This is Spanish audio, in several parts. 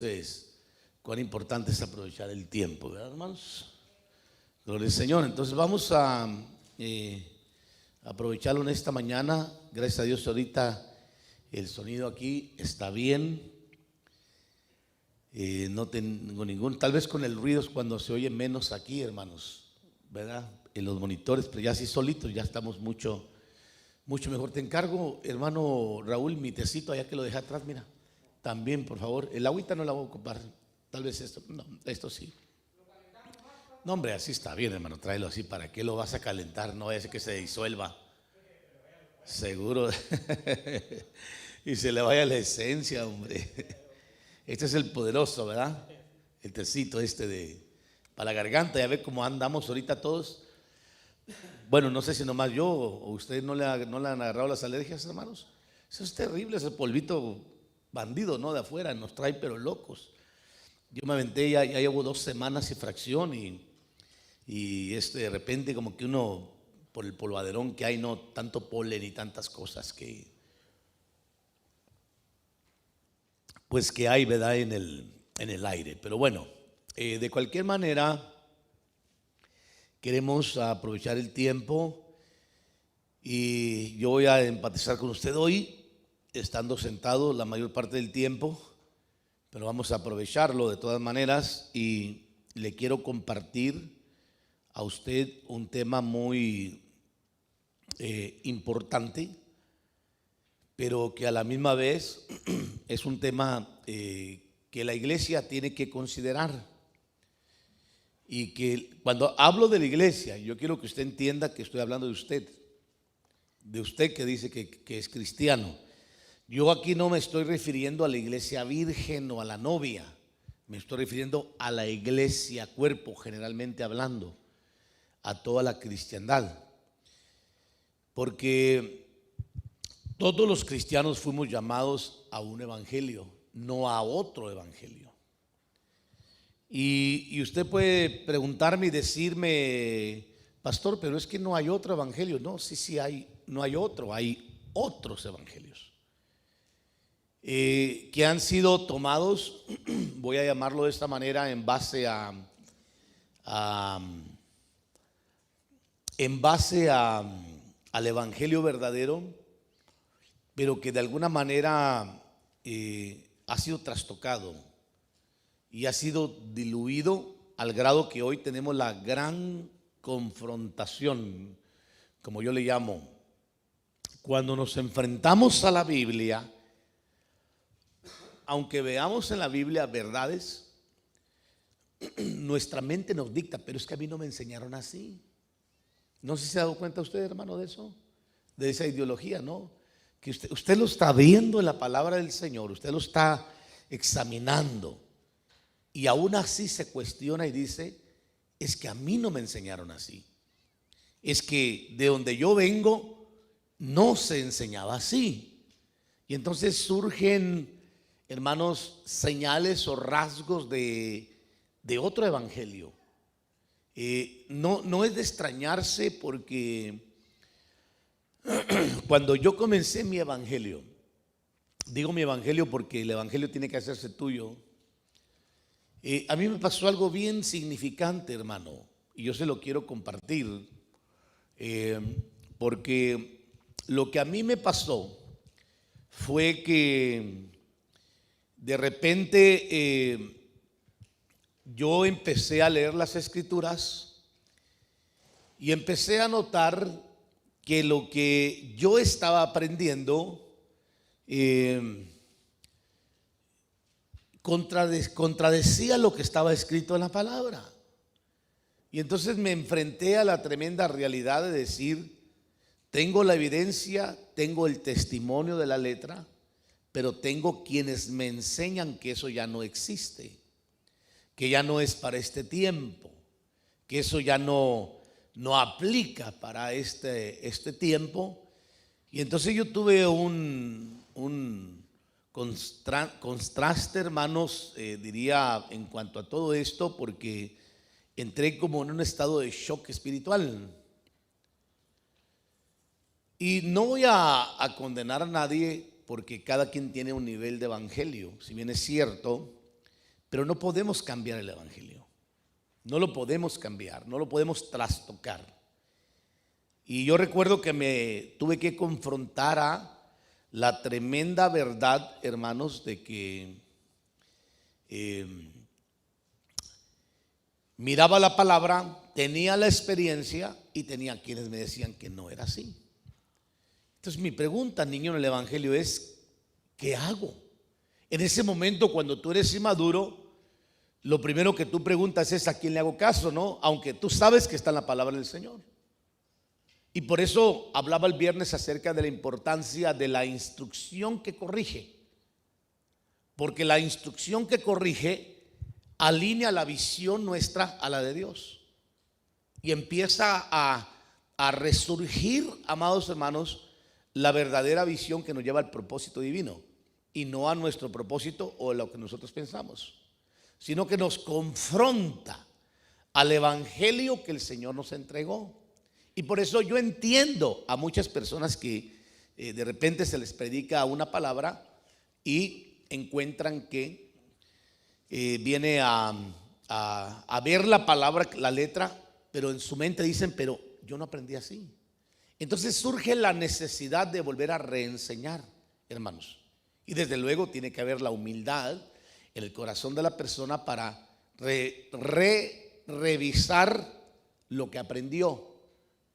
Entonces, cuán importante es aprovechar el tiempo, ¿verdad, hermanos? Gloria al Señor. Entonces vamos a aprovecharlo en esta mañana. Gracias a Dios ahorita el sonido aquí está bien. No tengo ningún, tal vez con el ruido es cuando se oye menos aquí, hermanos, ¿verdad? En los monitores, pero ya así solitos ya estamos mucho mejor. Te encargo, hermano Raúl, mi tecito allá que lo dejé atrás, mira. También, por favor. El agüita no la voy a ocupar. Tal vez esto, no, esto sí. No, hombre, así está bien, hermano. Tráelo así. ¿Para qué lo vas a calentar? No vaya a ser que se disuelva. Seguro. Y se le vaya la esencia, hombre. Este es el poderoso, ¿verdad? El tecito para la garganta. Ya ve cómo andamos ahorita todos. Bueno, no sé si nomás yo o ustedes no le han agarrado las alergias, hermanos. Eso es terrible, ese polvito bandido, ¿no? De afuera, nos trae pero locos. Yo me aventé, ya llevo 2 semanas y fracción y de repente como que uno, por el polvaderón que hay, no tanto polen y tantas cosas que hay, ¿verdad? En el aire. Pero bueno, de cualquier manera, queremos aprovechar el tiempo y yo voy a empatizar con usted hoy, estando sentado la mayor parte del tiempo, pero vamos a aprovecharlo de todas maneras y le quiero compartir a usted un tema muy importante, pero que a la misma vez es un tema que la iglesia tiene que considerar. Y que cuando hablo de la iglesia, yo quiero que usted entienda que estoy hablando de usted que dice que es cristiano. Yo aquí no me estoy refiriendo a la iglesia virgen o a la novia, me estoy refiriendo a la iglesia cuerpo, generalmente hablando, a toda la cristiandad. Porque todos los cristianos fuimos llamados a un evangelio, no a otro evangelio. Y usted puede preguntarme y decirme, pastor, pero es que no hay otro evangelio. No, sí hay, no hay otro, hay otros evangelios que han sido tomados, voy a llamarlo de esta manera, en base al evangelio verdadero, pero que de alguna manera ha sido trastocado y ha sido diluido al grado que hoy tenemos la gran confrontación, como yo le llamo. Cuando nos enfrentamos a la Biblia, aunque veamos en la Biblia verdades, nuestra mente nos dicta, pero es que a mí no me enseñaron así. No sé si se ha dado cuenta usted, hermano, de eso, de esa ideología, ¿no? Que usted lo está viendo en la palabra del Señor, usted lo está examinando y aún así se cuestiona y dice, es que a mí no me enseñaron así. Es que de donde yo vengo no se enseñaba así. Y entonces surgen, hermanos, señales o rasgos de otro evangelio. No es de extrañarse, porque cuando yo comencé mi evangelio, digo mi evangelio porque el evangelio tiene que hacerse tuyo, a mí me pasó algo bien significante, hermano, y yo se lo quiero compartir, porque lo que a mí me pasó fue que de repente yo empecé a leer las escrituras y empecé a notar que lo que yo estaba aprendiendo contradecía lo que estaba escrito en la palabra. Y entonces me enfrenté a la tremenda realidad de decir, tengo la evidencia, tengo el testimonio de la letra, pero tengo quienes me enseñan que eso ya no existe, que ya no es para este tiempo, que eso ya no aplica para este tiempo. Y entonces yo tuve un contraste, hermanos, diría, en cuanto a todo esto, porque entré como en un estado de shock espiritual. Y no voy a condenar a nadie, porque cada quien tiene un nivel de evangelio. Si bien es cierto, pero no podemos cambiar el evangelio. No lo podemos cambiar, no lo podemos trastocar. Y yo recuerdo que me tuve que confrontar a la tremenda verdad, hermanos, de que miraba la palabra, tenía la experiencia y tenía quienes me decían que no era así. Entonces mi pregunta, niño, en el evangelio es, ¿qué hago? En ese momento, cuando tú eres inmaduro, lo primero que tú preguntas es a quién le hago caso, ¿no? Aunque tú sabes que está en la palabra del Señor. Y por eso hablaba el viernes acerca de la importancia de la instrucción que corrige. Porque la instrucción que corrige alinea la visión nuestra a la de Dios. Y empieza a resurgir, amados hermanos, la verdadera visión que nos lleva al propósito divino. Y no a nuestro propósito o a lo que nosotros pensamos, sino que nos confronta al evangelio que el Señor nos entregó. Y por eso yo entiendo a muchas personas que de repente se les predica una palabra y encuentran que viene a ver la palabra, la letra, pero en su mente dicen, pero yo no aprendí así. Entonces surge la necesidad de volver a reenseñar, hermanos. Y desde luego tiene que haber la humildad en el corazón de la persona para revisar lo que aprendió,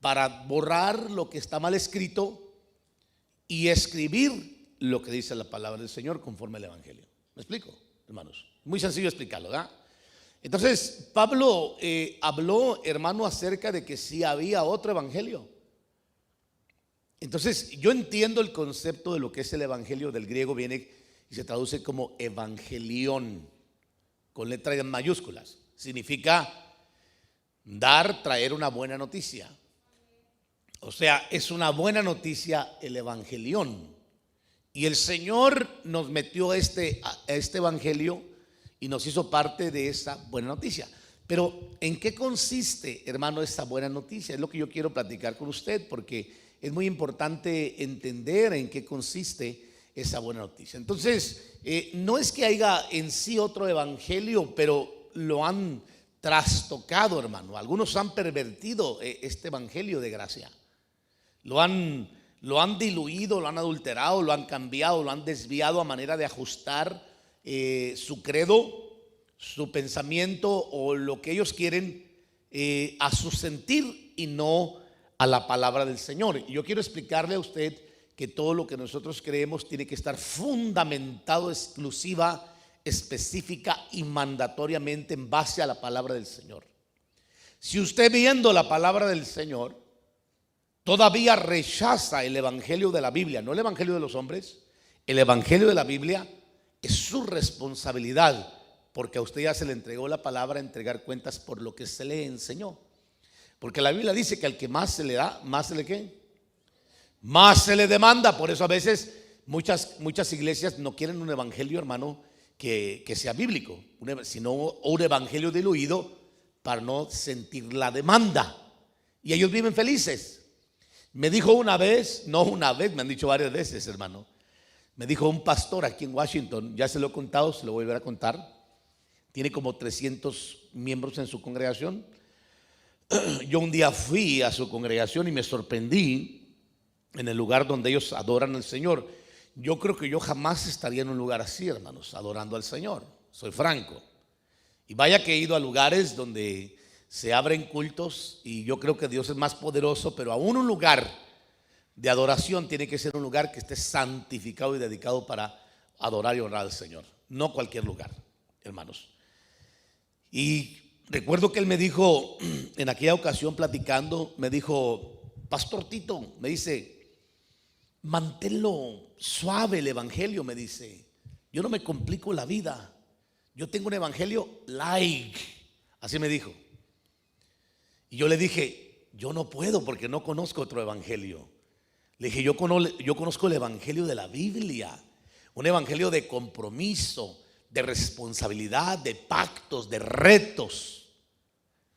para borrar lo que está mal escrito y escribir lo que dice la palabra del Señor conforme al evangelio. ¿Me explico, hermanos? Muy sencillo explicarlo, ¿verdad? Entonces Pablo habló, hermano, acerca de que sí había otro evangelio. Entonces yo entiendo el concepto de lo que es el evangelio. Del griego viene y se traduce como evangelión, con letras en mayúsculas. Significa dar, traer una buena noticia. O sea, es una buena noticia el evangelión. Y el Señor nos metió a este evangelio y nos hizo parte de esa buena noticia. Pero ¿en qué consiste, hermano, esta buena noticia? Es lo que yo quiero platicar con usted, porque es muy importante entender en qué consiste esa buena noticia. Entonces, no es que haya en sí otro evangelio, pero lo han trastocado, hermano. Algunos han pervertido este evangelio de gracia. Lo han diluido, lo han adulterado, lo han cambiado, lo han desviado a manera de ajustar su credo, su pensamiento o lo que ellos quieren a su sentir y no a la palabra del Señor. Y yo quiero explicarle a usted que todo lo que nosotros creemos tiene que estar fundamentado exclusiva, específica y mandatoriamente en base a la palabra del Señor. Si usted, viendo la palabra del Señor, todavía rechaza el evangelio de la Biblia, no el evangelio de los hombres, el evangelio de la Biblia, es su responsabilidad, porque a usted ya se le entregó la palabra, entregar cuentas por lo que se le enseñó. Porque la Biblia dice que al que más se le da, más se le ¿qué? Más se le demanda. Por eso a veces muchas iglesias no quieren un evangelio, hermano, que sea bíblico, sino un evangelio diluido para no sentir la demanda. Y ellos viven felices. Me dijo una vez, no una vez, me han dicho varias veces, hermano. Me dijo un pastor aquí en Washington, ya se lo he contado, se lo voy a volver a contar. Tiene como 300 miembros en su congregación. Yo un día fui a su congregación y me sorprendí en el lugar donde ellos adoran al Señor. Yo creo que yo jamás estaría en un lugar así, hermanos, adorando al Señor. Soy franco. Y vaya que he ido a lugares donde se abren cultos y yo creo que Dios es más poderoso, pero aún un lugar de adoración tiene que ser un lugar que esté santificado y dedicado para adorar y honrar al Señor. No cualquier lugar, hermanos. Y recuerdo que él me dijo, en aquella ocasión platicando, me dijo, Pastor Tito, me dice, manténlo suave el evangelio, me dice. Yo no me complico la vida. Yo tengo un evangelio light. Así me dijo. Y yo le dije, yo no puedo porque no conozco otro evangelio. Le dije, yo conozco el evangelio de la Biblia. Un evangelio de compromiso, de responsabilidad, de pactos, de retos.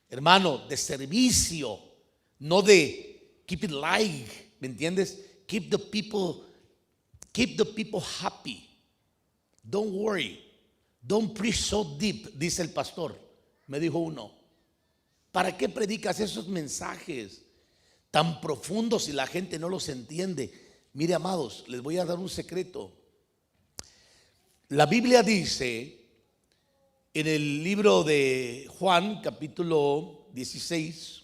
Hermano, de servicio, no de keep it light, ¿me entiendes? Keep the people happy. Don't worry. Don't preach so deep, dice el pastor. Me dijo uno. ¿Para qué predicas esos mensajes tan profundos si la gente no los entiende? Mire, amados, les voy a dar un secreto. La Biblia dice en el libro de Juan, capítulo 16,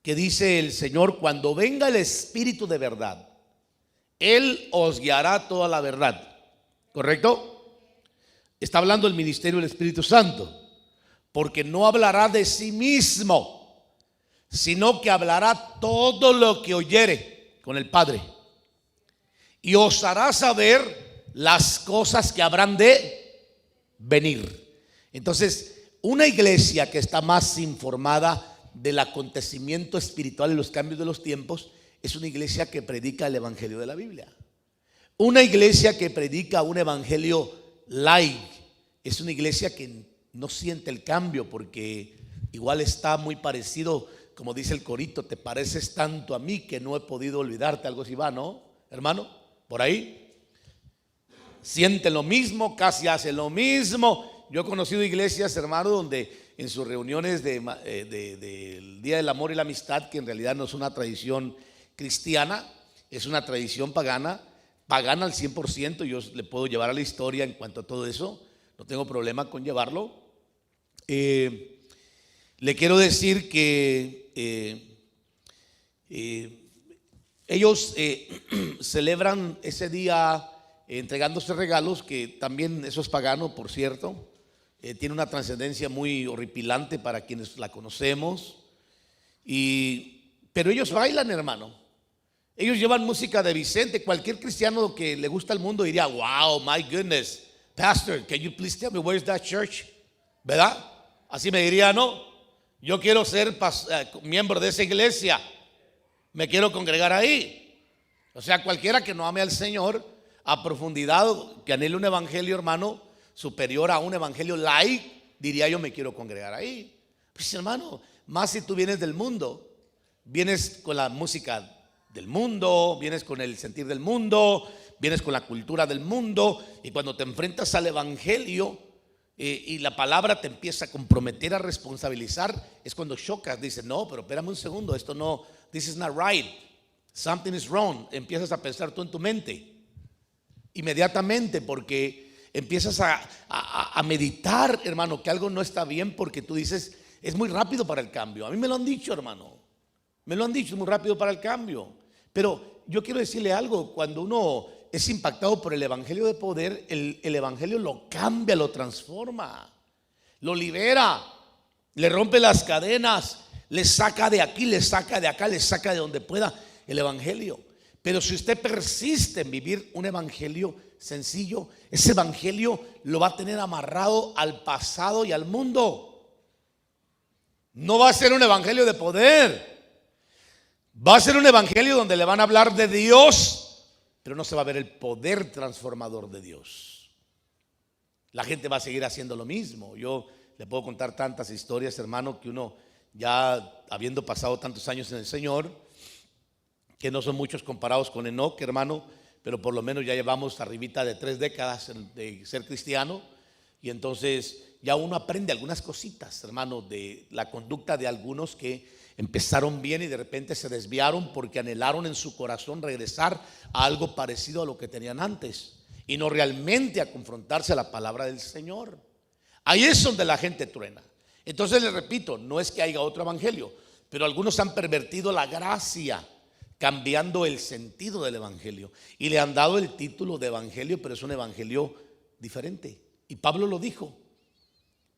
que dice el Señor: cuando venga el Espíritu de verdad, Él os guiará toda la verdad. ¿Correcto? Está hablando el ministerio del Espíritu Santo. Porque no hablará de sí mismo, sino que hablará todo lo que oyere con el Padre, y os hará saber las cosas que habrán de venir. Entonces, una iglesia que está más informada del acontecimiento espiritual y los cambios de los tiempos es una iglesia que predica el evangelio de la Biblia. Una iglesia que predica un evangelio light es una iglesia que no siente el cambio, porque igual está muy parecido, como dice el corito: te pareces tanto a mí que no he podido olvidarte. Algo así va, ¿no, hermano? Por ahí siente lo mismo, casi hace lo mismo. Yo he conocido iglesias, hermano, donde en sus reuniones del Día del Amor y la Amistad, que en realidad no es una tradición cristiana, es una tradición pagana al 100%. Yo le puedo llevar a la historia en cuanto a todo eso, no tengo problema con llevarlo. Le quiero decir que ellos celebran ese día entregándose regalos, que también eso es pagano, por cierto. Tiene una trascendencia muy horripilante para quienes la conocemos. Pero ellos bailan, hermano. Ellos llevan música de Vicente. Cualquier cristiano que le gusta el mundo diría: wow, my goodness, pastor, can you please tell me where's that church? ¿Verdad? Así me diría, ¿no? Yo quiero ser miembro de esa iglesia, me quiero congregar ahí. O sea, cualquiera que no ame al Señor a profundidad, que anhele un evangelio, hermano, superior a un evangelio light, diría: yo me quiero congregar ahí. Pues, hermano, más si tú vienes del mundo, vienes con la música del mundo, vienes con el sentir del mundo, vienes con la cultura del mundo, y cuando te enfrentas al evangelio y la palabra te empieza a comprometer, a responsabilizar, es cuando chocas. Dices: no, pero espérame un segundo, esto no, this is not right, something is wrong. Empiezas a pensar tú en tu mente inmediatamente, porque empiezas a meditar, hermano, que algo no está bien, porque tú dices: es muy rápido para el cambio. A mí me lo han dicho, hermano, me lo han dicho, es muy rápido para el cambio. Pero yo quiero decirle algo: cuando uno es impactado por el evangelio de poder, el evangelio lo cambia, lo transforma, lo libera, le rompe las cadenas, le saca de aquí, le saca de acá, le saca de donde pueda el evangelio. Pero si usted persiste en vivir un evangelio sencillo, ese evangelio lo va a tener amarrado al pasado y al mundo. No va a ser un evangelio de poder, va a ser un evangelio donde le van a hablar de Dios, pero no se va a ver el poder transformador de Dios. La gente va a seguir haciendo lo mismo. Yo le puedo contar tantas historias, hermano, que uno, ya habiendo pasado tantos años en el Señor, que no son muchos comparados con Enoc, hermano, pero por lo menos ya llevamos arribita de 3 décadas de ser cristiano, y entonces ya uno aprende algunas cositas, hermano, de la conducta de algunos que empezaron bien y de repente se desviaron porque anhelaron en su corazón regresar a algo parecido a lo que tenían antes, y no realmente a confrontarse a la palabra del Señor. Ahí es donde la gente truena. Entonces les repito, no es que haya otro evangelio, pero algunos han pervertido la gracia, cambiando el sentido del evangelio, y le han dado el título de evangelio, pero es un evangelio diferente. Y Pablo lo dijo,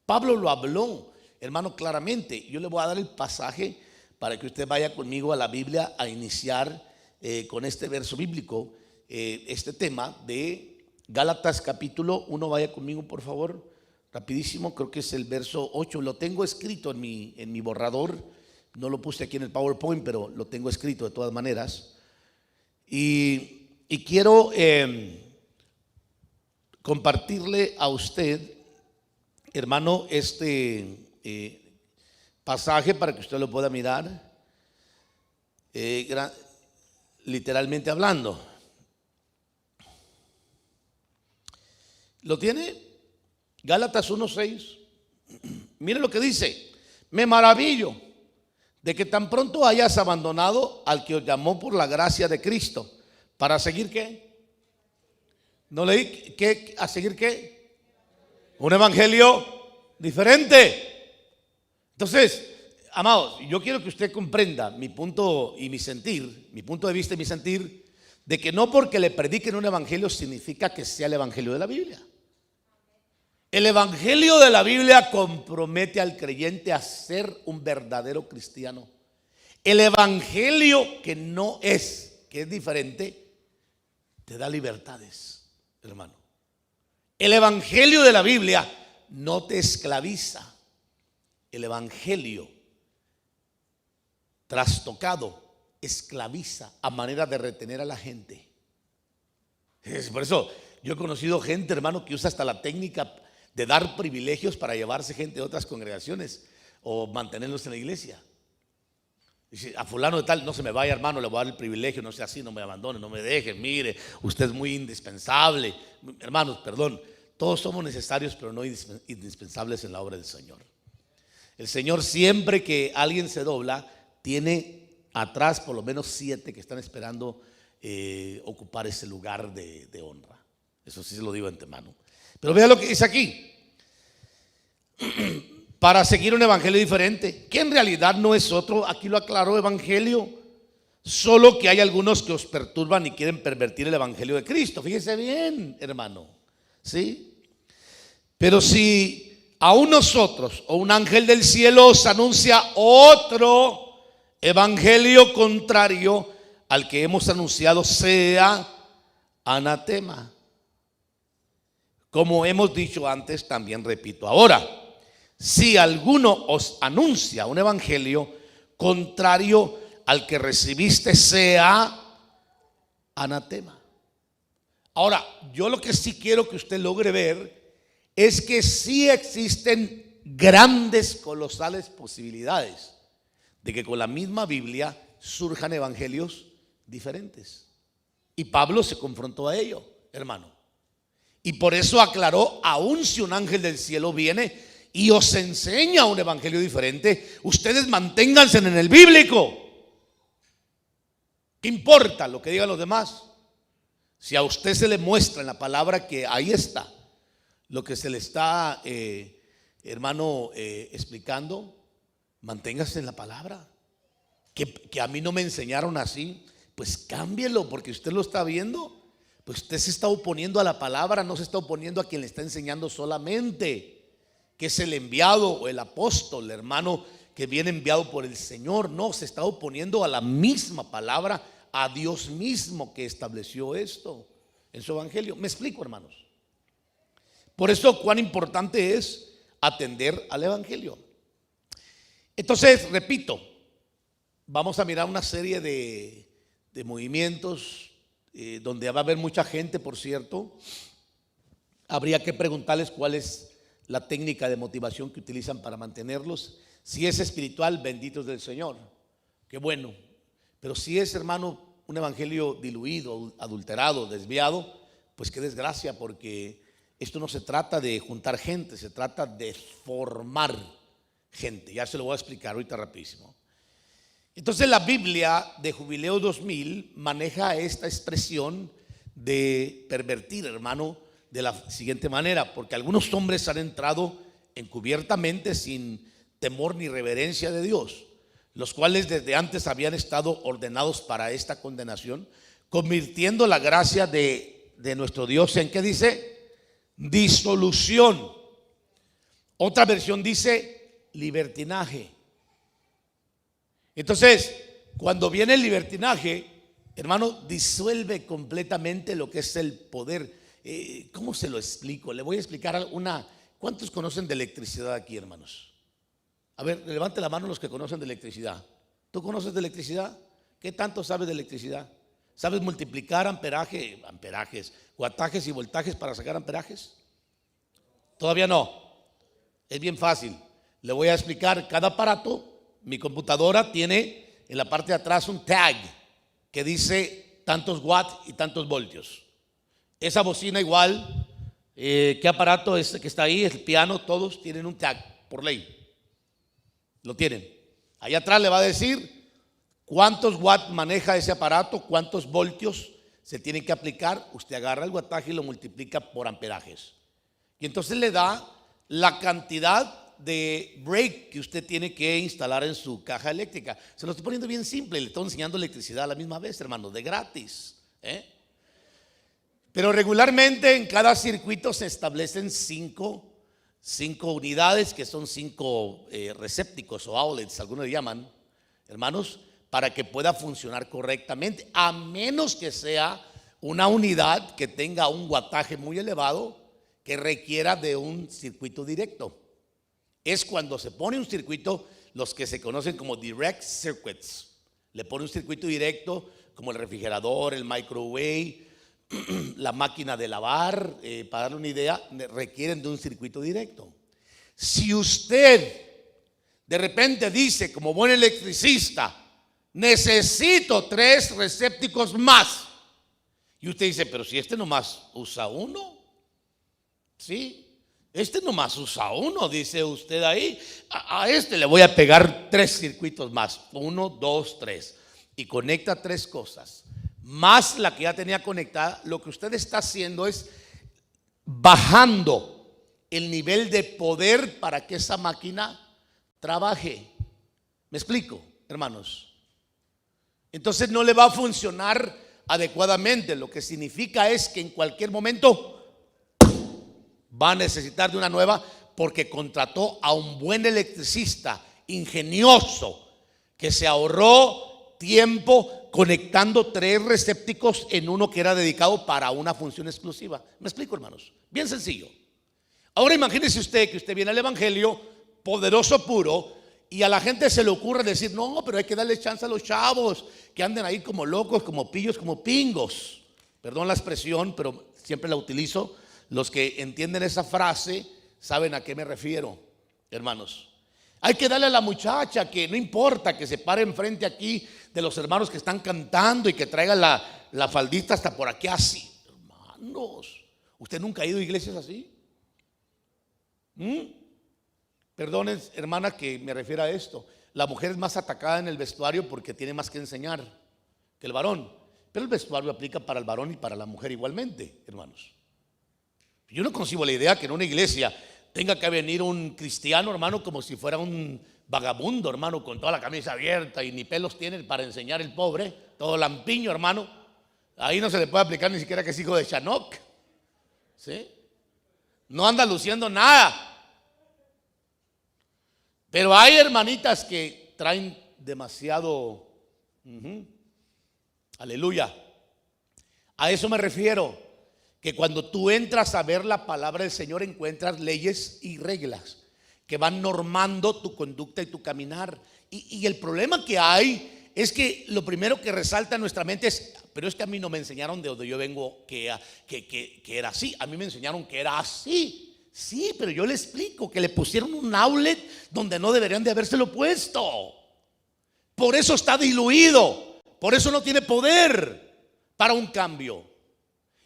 Pablo lo habló, hermano, claramente. Yo le voy a dar el pasaje para que usted vaya conmigo a la Biblia a iniciar con este verso bíblico, este tema de Gálatas capítulo 1. Vaya conmigo, por favor, rapidísimo. Creo que es el verso 8. Lo tengo escrito en mi borrador. No lo puse aquí en el PowerPoint, pero lo tengo escrito de todas maneras. Y quiero compartirle a usted, hermano, este pasaje para que usted lo pueda mirar, literalmente hablando. ¿Lo tiene? Gálatas 1:6. Mire lo que dice: me maravillo de que tan pronto hayas abandonado al que os llamó por la gracia de Cristo, para seguir ¿qué? No leí, ¿qué? ¿A seguir qué? Un evangelio diferente. Entonces, amados, yo quiero que usted comprenda mi punto y mi sentir, mi punto de vista y mi sentir, de que no porque le prediquen un evangelio significa que sea el evangelio de la Biblia. El evangelio de la Biblia compromete al creyente a ser un verdadero cristiano. El evangelio que no es, que es diferente, te da libertades, hermano. El evangelio de la Biblia no te esclaviza. El evangelio trastocado esclaviza a manera de retener a la gente. Por eso yo he conocido gente, hermano, que usa hasta la técnica de dar privilegios para llevarse gente de otras congregaciones o mantenerlos en la iglesia. Dice: a fulano de tal, no se me vaya, hermano, le voy a dar el privilegio, no sea así, no me abandone, no me deje, mire, usted es muy indispensable. Hermanos, perdón, todos somos necesarios, pero no indispensables en la obra del Señor. El Señor, siempre que alguien se dobla, tiene atrás por lo menos 7 que están esperando ocupar ese lugar de honra. Eso sí se lo digo de antemano. Pero vea lo que dice aquí: para seguir un evangelio diferente, que en realidad no es otro, aquí lo aclaró, evangelio, solo que hay algunos que os perturban y quieren pervertir el evangelio de Cristo. Fíjese bien, hermano, ¿sí? Pero si aún nosotros o un ángel del cielo os anuncia otro evangelio contrario al que hemos anunciado, sea anatema. Como hemos dicho antes, también repito ahora: si alguno os anuncia un evangelio contrario al que recibiste, sea anatema. Ahora, yo lo que sí quiero que usted logre ver es que sí existen grandes, colosales posibilidades de que con la misma Biblia surjan evangelios diferentes. Y Pablo se confrontó a ello, hermano. Y por eso aclaró: aun si un ángel del cielo viene y os enseña un evangelio diferente, ustedes manténganse en el bíblico. ¿Qué importa lo que digan los demás? Si a usted se le muestra en la palabra que ahí está lo que se le está, hermano, explicando, manténgase en la palabra. Que a mí no me enseñaron así, pues cámbielo, porque usted lo está viendo. Pues usted se está oponiendo a la palabra, no se está oponiendo a quien le está enseñando solamente, que es el enviado o el apóstol, el hermano que viene enviado por el Señor. No, se está oponiendo a la misma palabra, a Dios mismo que estableció esto en su evangelio. ¿Me explico, hermanos? Por eso cuán importante es atender al evangelio. Entonces, repito, vamos a mirar una serie de movimientos donde va a haber mucha gente, por cierto. Habría que preguntarles cuál es la técnica de motivación que utilizan para mantenerlos. Si es espiritual, benditos del Señor, qué bueno. Pero si es, hermano, un evangelio diluido, adulterado, desviado, pues qué desgracia, porque esto no se trata de juntar gente, se trata de formar gente. Ya se lo voy a explicar ahorita rapidísimo. Entonces la Biblia de Jubileo 2000 maneja esta expresión de pervertir, hermano, de la siguiente manera: porque algunos hombres han entrado encubiertamente sin temor ni reverencia de Dios, los cuales desde antes habían estado ordenados para esta condenación, convirtiendo la gracia de nuestro Dios en, ¿qué dice? Disolución. Otra versión dice libertinaje. Entonces, cuando viene el libertinaje, hermano, disuelve completamente lo que es el poder. ¿Cómo se lo explico? Le voy a explicar una. ¿Cuántos conocen de electricidad aquí, hermanos? A ver, levante la mano los que conocen de electricidad. ¿Tú conoces de electricidad? ¿Qué tanto sabes de electricidad? ¿Sabes multiplicar amperajes, wattajes y voltajes para sacar amperajes? Todavía no. Es bien fácil. Le voy a explicar. Cada aparato, mi computadora tiene en la parte de atrás un tag que dice tantos watts y tantos voltios. Esa bocina igual, ¿Qué aparato es que está ahí? El piano, todos tienen un tag por ley. Lo tienen. Allá atrás le va a decir cuántos watts maneja ese aparato, cuántos voltios se tienen que aplicar. Usted agarra el wattaje y lo multiplica por amperajes. Y entonces le da la cantidad de break que usted tiene que instalar en su caja eléctrica. Se lo estoy poniendo bien simple, le estoy enseñando electricidad a la misma vez, hermano, de gratis. Pero regularmente en cada circuito se establecen cinco unidades, que son 5 receptáculos o outlets, algunos le llaman, hermanos, para que pueda funcionar correctamente, a menos que sea una unidad que tenga un wattaje muy elevado que requiera de un circuito directo. Es cuando se pone un circuito, los que se conocen como direct circuits. Le pone un circuito directo como el refrigerador, el microwave, la máquina de lavar, para darle una idea, requieren de un circuito directo. Si usted de repente dice, como buen electricista, necesito 3 receptáculos más, y usted dice, pero si este nomás usa uno, ¿sí? Este nomás usa uno, dice usted ahí, a este le voy a pegar 3 circuitos más, 1, 2, 3, y conecta 3 cosas, más la que ya tenía conectada. Lo que usted está haciendo es bajando el nivel de poder para que esa máquina trabaje. ¿Me explico, hermanos? Entonces no le va a funcionar adecuadamente. Lo que significa es que en cualquier momento va a necesitar de una nueva, porque contrató a un buen electricista ingenioso que se ahorró tiempo conectando 3 receptáculos en uno que era dedicado para una función exclusiva. ¿Me explico, hermanos? Bien sencillo. Ahora imagínese usted que usted viene al evangelio poderoso, puro, y a la gente se le ocurre decir, no, pero hay que darle chance a los chavos que anden ahí como locos, como pillos, como pingos. Perdón la expresión, pero siempre la utilizo. Los que entienden esa frase saben a qué me refiero, hermanos. Hay que darle a la muchacha que no importa que se pare enfrente aquí de los hermanos que están cantando y que traiga la faldita hasta por aquí así. Hermanos, ¿usted nunca ha ido a iglesias así? Perdonen, hermana, que me refiero a esto. La mujer es más atacada en el vestuario porque tiene más que enseñar que el varón. Pero el vestuario aplica para el varón y para la mujer igualmente, hermanos. Yo no concibo la idea que en una iglesia tenga que venir un cristiano, hermano, como si fuera un vagabundo, hermano, con toda la camisa abierta y ni pelos tiene para enseñar el pobre, todo lampiño, hermano. Ahí no se le puede aplicar ni siquiera que es hijo de Chanok, ¿sí? No anda luciendo nada. Pero hay hermanitas que traen demasiado, aleluya. A eso me refiero. Que cuando tú entras a ver la palabra del Señor encuentras leyes y reglas que van normando tu conducta y tu caminar. Y el problema que hay es que lo primero que resalta en nuestra mente es, pero es que a mí no me enseñaron de donde yo vengo que era así. A mí me enseñaron que era así. Sí, pero yo le explico que le pusieron un outlet donde no deberían de habérselo puesto. Por eso está diluido. Por eso no tiene poder para un cambio.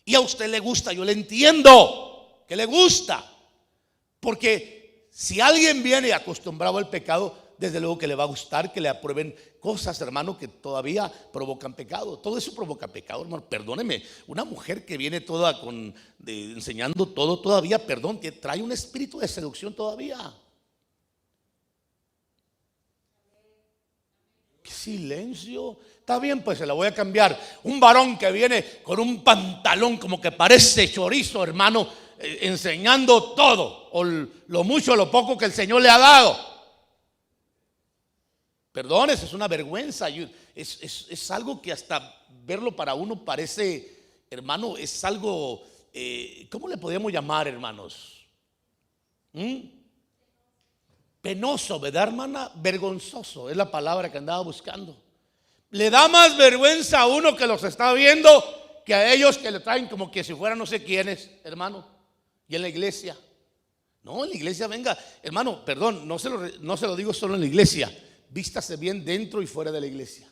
Y a usted le gusta, yo le entiendo que le gusta, porque si alguien viene acostumbrado al pecado, desde luego que le va a gustar que le aprueben cosas, hermano, que todavía provocan pecado. Todo eso provoca pecado, hermano. Perdóneme, una mujer que viene toda enseñando todo todavía, perdón, que trae un espíritu de seducción todavía. ¡Qué silencio! Está bien, pues se la voy a cambiar. Un varón que viene con un pantalón como que parece chorizo, hermano, enseñando todo, o lo mucho o lo poco que el Señor le ha dado. Perdón, eso es una vergüenza. Es algo que hasta verlo para uno parece, hermano, es algo, ¿cómo le podríamos llamar, hermanos? Penoso, ¿verdad, hermana? Vergonzoso es la palabra que andaba buscando. Le da más vergüenza a uno que los está viendo que a ellos que le traen como que si fueran no sé quiénes, hermano. Y en la iglesia, no, en la iglesia venga, hermano, perdón, no se lo digo solo en la iglesia, vístase bien dentro y fuera de la iglesia.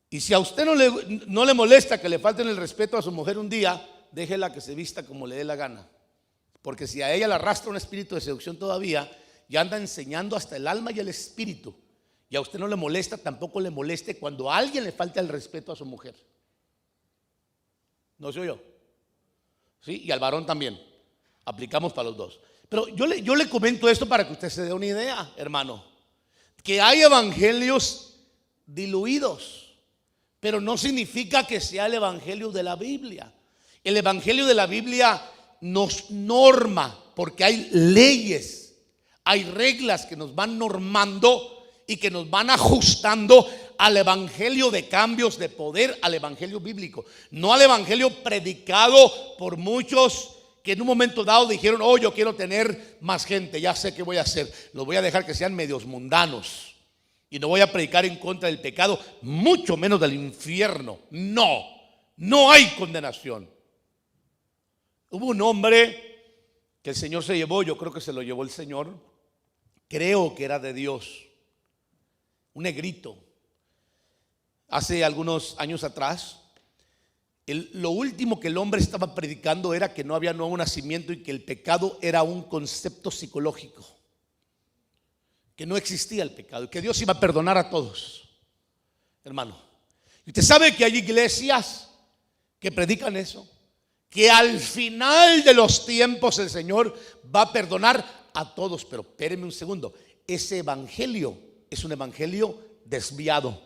Y si a usted no le molesta que le falten el respeto a su mujer un día, déjela que se vista como le dé la gana. Porque si a ella le arrastra un espíritu de seducción todavía, ya anda enseñando hasta el alma y el espíritu. Y a usted no le molesta, tampoco le moleste cuando a alguien le falta el respeto a su mujer. ¿No soy yo? ¿Sí? Y al varón también. Aplicamos para los dos. Pero yo le comento esto para que usted se dé una idea, hermano. Que hay evangelios diluidos, pero no significa que sea el evangelio de la Biblia. El evangelio de la Biblia nos norma, porque hay leyes, hay reglas que nos van normando y que nos van ajustando al evangelio de cambios de poder, al evangelio bíblico, no al evangelio predicado por muchos que en un momento dado dijeron: oh, yo quiero tener más gente, ya sé qué voy a hacer, los voy a dejar que sean medios mundanos y no voy a predicar en contra del pecado, mucho menos del infierno. No hay condenación. Hubo un hombre que el Señor se llevó, yo creo que se lo llevó el Señor, creo que era de Dios, un negrito. Hace algunos años atrás, lo último que el hombre estaba predicando era que no había nuevo nacimiento y que el pecado era un concepto psicológico, que no existía el pecado y que Dios iba a perdonar a todos, hermano. Y usted sabe que hay iglesias que predican eso, que al final de los tiempos el Señor va a perdonar a todos. Pero espérenme un segundo, ese evangelio es un evangelio desviado,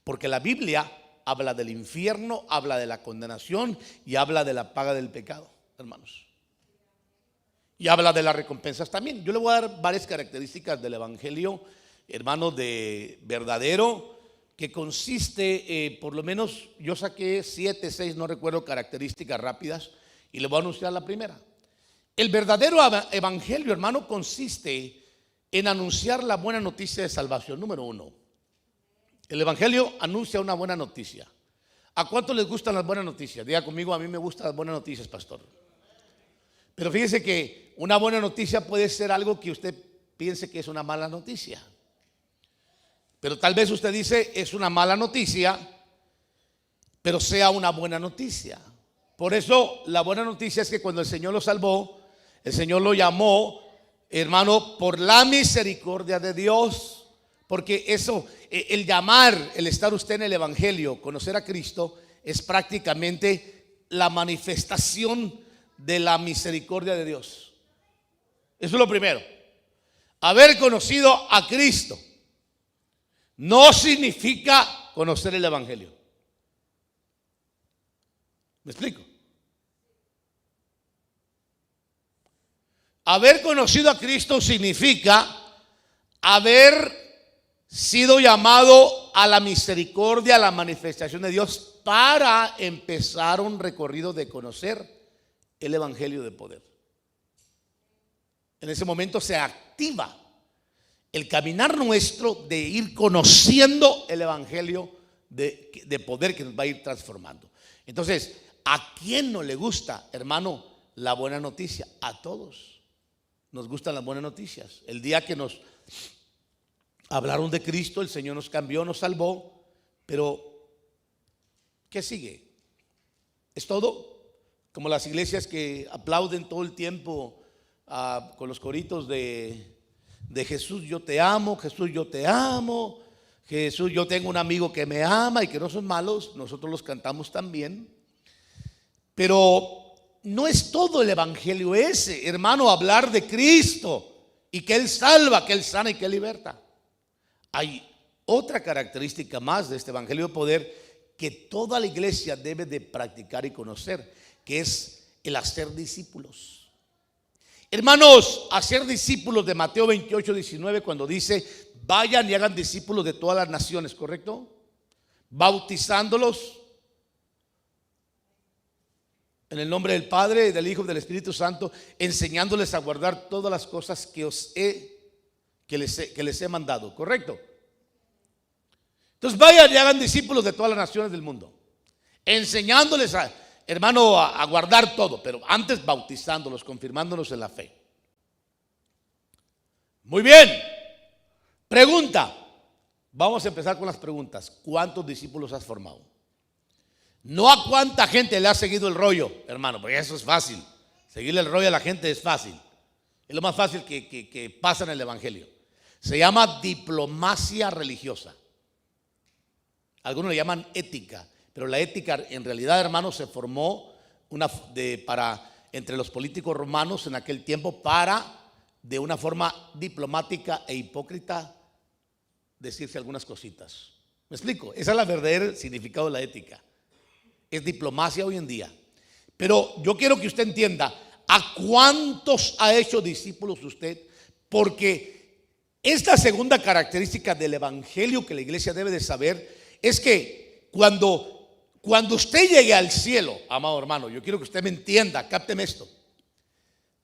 porque la Biblia habla del infierno, habla de la condenación y habla de la paga del pecado, hermanos. Y habla de las recompensas también. Yo le voy a dar varias características del evangelio, hermano, de verdadero, que consiste, por lo menos yo saqué 7, 6, no recuerdo, características rápidas, y le voy a anunciar la primera. El verdadero evangelio, hermano, consiste en anunciar la buena noticia de salvación. Número 1, el evangelio anuncia una buena noticia. ¿A cuánto les gustan las buenas noticias? Diga conmigo: a mí me gustan las buenas noticias, pastor. Pero fíjese que una buena noticia puede ser algo que usted piense que es una mala noticia. Pero tal vez usted dice: es una mala noticia, pero sea una buena noticia. Por eso la buena noticia es que cuando el Señor lo salvó, el Señor lo llamó, hermano, por la misericordia de Dios. Porque eso, el llamar, el estar usted en el evangelio, conocer a Cristo, es prácticamente la manifestación de la misericordia de Dios. Eso es lo primero. Haber conocido a Cristo no significa conocer el evangelio. ¿Me explico? Haber conocido a Cristo significa haber sido llamado a la misericordia, a la manifestación de Dios, para empezar un recorrido de conocer el evangelio de poder. En ese momento se activa el caminar nuestro de ir conociendo el evangelio de poder que nos va a ir transformando. Entonces, ¿a quién no le gusta, hermano, la buena noticia? A todos nos gustan las buenas noticias. El día que nos hablaron de Cristo, el Señor nos cambió, nos salvó. Pero ¿qué sigue? ¿Es todo? Como las iglesias que aplauden todo el tiempo con los coritos de Jesús, yo te amo, Jesús, yo te amo, Jesús, yo tengo un amigo que me ama, y que no son malos, nosotros los cantamos también. Pero no es todo el evangelio ese, hermano, hablar de Cristo y que Él salva, que Él sana y que Él liberta. Hay otra característica más de este evangelio de poder que toda la iglesia debe de practicar y conocer, que es el hacer discípulos. Hermanos, hacer discípulos de Mateo 28, 19, cuando dice: vayan y hagan discípulos de todas las naciones, ¿correcto? Bautizándolos en el nombre del Padre, del Hijo y del Espíritu Santo, enseñándoles a guardar todas las cosas que les he mandado, ¿correcto? Entonces vayan y hagan discípulos de todas las naciones del mundo, enseñándoles hermano, a guardar todo, pero antes bautizándolos, confirmándolos en la fe. Muy bien. Pregunta. Vamos a empezar con las preguntas. ¿Cuántos discípulos has formado? No a cuánta gente le ha seguido el rollo, hermano, porque eso es fácil. Seguirle el rollo a la gente es fácil. Es lo más fácil que pasa en el evangelio. Se llama diplomacia religiosa. Algunos le llaman ética, pero la ética en realidad, hermano, se formó entre los políticos romanos en aquel tiempo para, de una forma diplomática e hipócrita, decirse algunas cositas. ¿Me explico? Ese es el verdadero significado de la ética. Es diplomacia hoy en día. Pero yo quiero que usted entienda a cuántos ha hecho discípulos usted, porque esta segunda característica del evangelio que la iglesia debe de saber es que cuando usted llegue al cielo, amado hermano, yo quiero que usted me entienda, cápteme esto,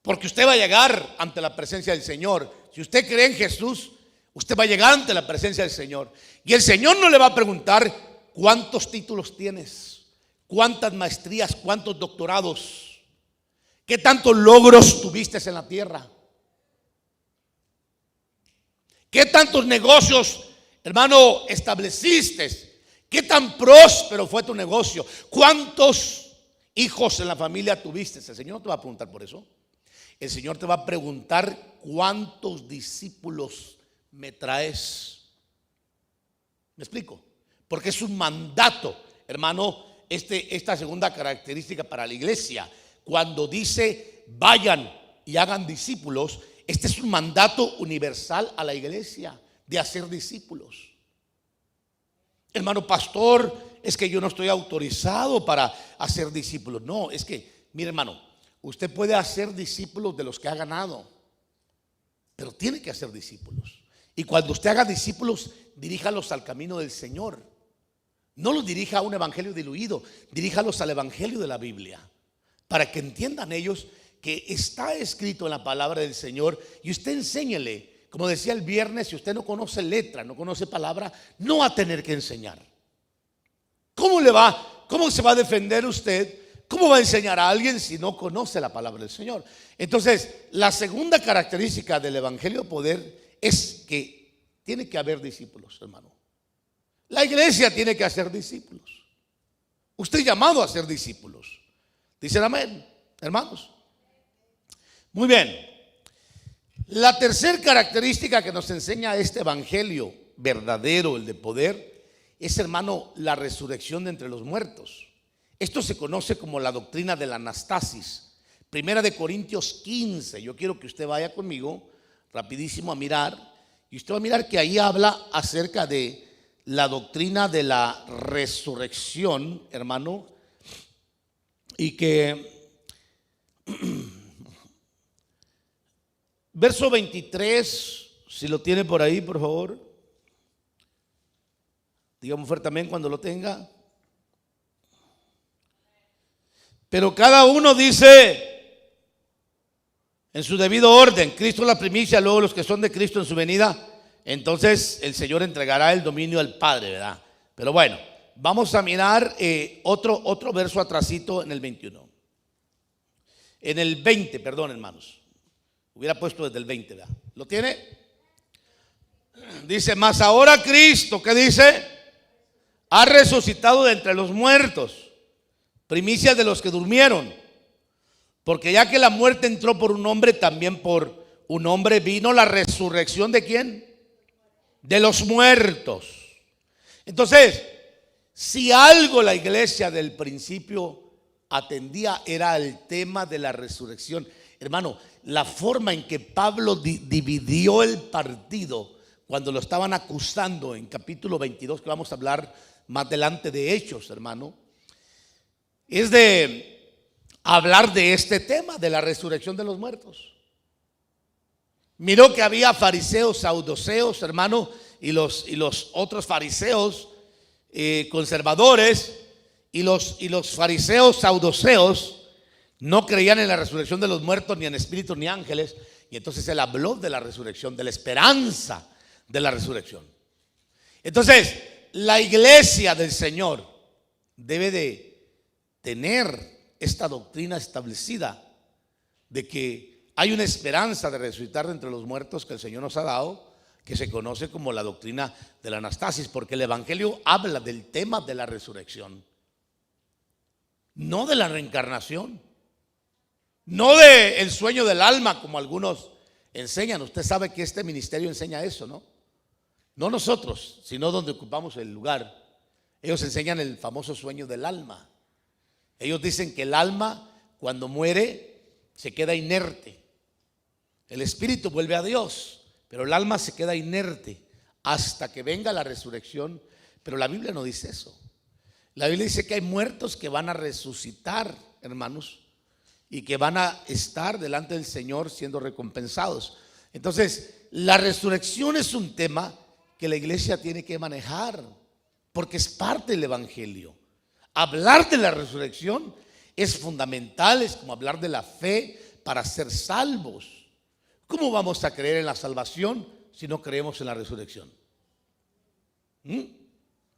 porque usted va a llegar ante la presencia del Señor. Si usted cree en Jesús, usted va a llegar ante la presencia del Señor, y el Señor no le va a preguntar cuántos títulos tienes, cuántas maestrías, cuántos doctorados, qué tantos logros tuviste en la tierra, qué tantos negocios, hermano, estableciste, qué tan próspero fue tu negocio, cuántos hijos en la familia tuviste. El Señor no te va a preguntar por eso. El Señor te va a preguntar cuántos discípulos me traes. ¿Me explico? Porque es un mandato, hermano, esta segunda característica para la iglesia. Cuando dice vayan y hagan discípulos, este es un mandato universal a la iglesia de hacer discípulos. Hermano pastor, es que yo no estoy autorizado para hacer discípulos. No, es que, mire hermano, usted puede hacer discípulos de los que ha ganado, pero tiene que hacer discípulos. Y cuando usted haga discípulos, diríjalos al camino del Señor. No los dirija a un evangelio diluido, diríjalos al evangelio de la Biblia, para que entiendan ellos que está escrito en la palabra del Señor, y usted enséñele. Como decía el viernes, si usted no conoce letra, no conoce palabra, no va a tener que enseñar. ¿Cómo se va a defender usted? ¿Cómo va a enseñar a alguien si no conoce la palabra del Señor? Entonces, la segunda característica del evangelio de poder es que tiene que haber discípulos, hermano. La iglesia tiene que hacer discípulos. Usted es llamado a ser discípulos. Dicen amén, hermanos. Muy bien. La tercera característica que nos enseña este evangelio verdadero, el de poder, es, hermano, la resurrección de entre los muertos. Esto se conoce como la doctrina de la anastasis. Primera de Corintios 15. Yo quiero que usted vaya conmigo rapidísimo a mirar, y usted va a mirar que ahí habla acerca de la doctrina de la resurrección, hermano, y que verso 23, si lo tiene por ahí, por favor. Digamos fuertemente cuando lo tenga. Pero cada uno dice en su debido orden: Cristo es la primicia, luego los que son de Cristo en su venida. Entonces el Señor entregará el dominio al Padre, ¿verdad? Pero bueno, vamos a mirar otro verso atrasito en el 21. En el 20, perdón, hermanos. Hubiera puesto desde el 20, ¿verdad? ¿Lo tiene? Dice: mas ahora Cristo, ¿qué dice? Ha resucitado de entre los muertos, primicias de los que durmieron. Porque ya que la muerte entró por un hombre, también por un hombre vino la resurrección ¿de quién? De los muertos. Entonces, si algo la iglesia del principio atendía era el tema de la resurrección. Hermano, la forma en que Pablo dividió el partido cuando lo estaban acusando en capítulo 22, que vamos a hablar más adelante de Hechos, hermano, es de hablar de este tema de la resurrección de los muertos. Miró que había fariseos, saduceos, hermano, y los otros fariseos conservadores, y los fariseos saduceos no creían en la resurrección de los muertos, ni en espíritus, ni ángeles. Y entonces él habló de la resurrección, de la esperanza de la resurrección. Entonces, la iglesia del Señor debe de tener esta doctrina establecida de que hay una esperanza de resucitar de entre los muertos que el Señor nos ha dado, que se conoce como la doctrina de la anastasis, porque el evangelio habla del tema de la resurrección. no de la reencarnación, no de el sueño del alma como algunos enseñan. Usted sabe que este ministerio enseña eso, ¿no? No nosotros, sino donde ocupamos el lugar. Ellos enseñan el famoso sueño del alma. Ellos dicen que el alma cuando muere se queda inerte. El espíritu vuelve a Dios, pero el alma se queda inerte hasta que venga la resurrección. Pero la Biblia no dice eso. La Biblia dice que hay muertos que van a resucitar, hermanos, y que van a estar delante del Señor siendo recompensados. Entonces, la resurrección es un tema que la iglesia tiene que manejar, porque es parte del evangelio. Hablar de la resurrección es fundamental, es como hablar de la fe para ser salvos. ¿Cómo vamos a creer en la salvación si no creemos en la resurrección?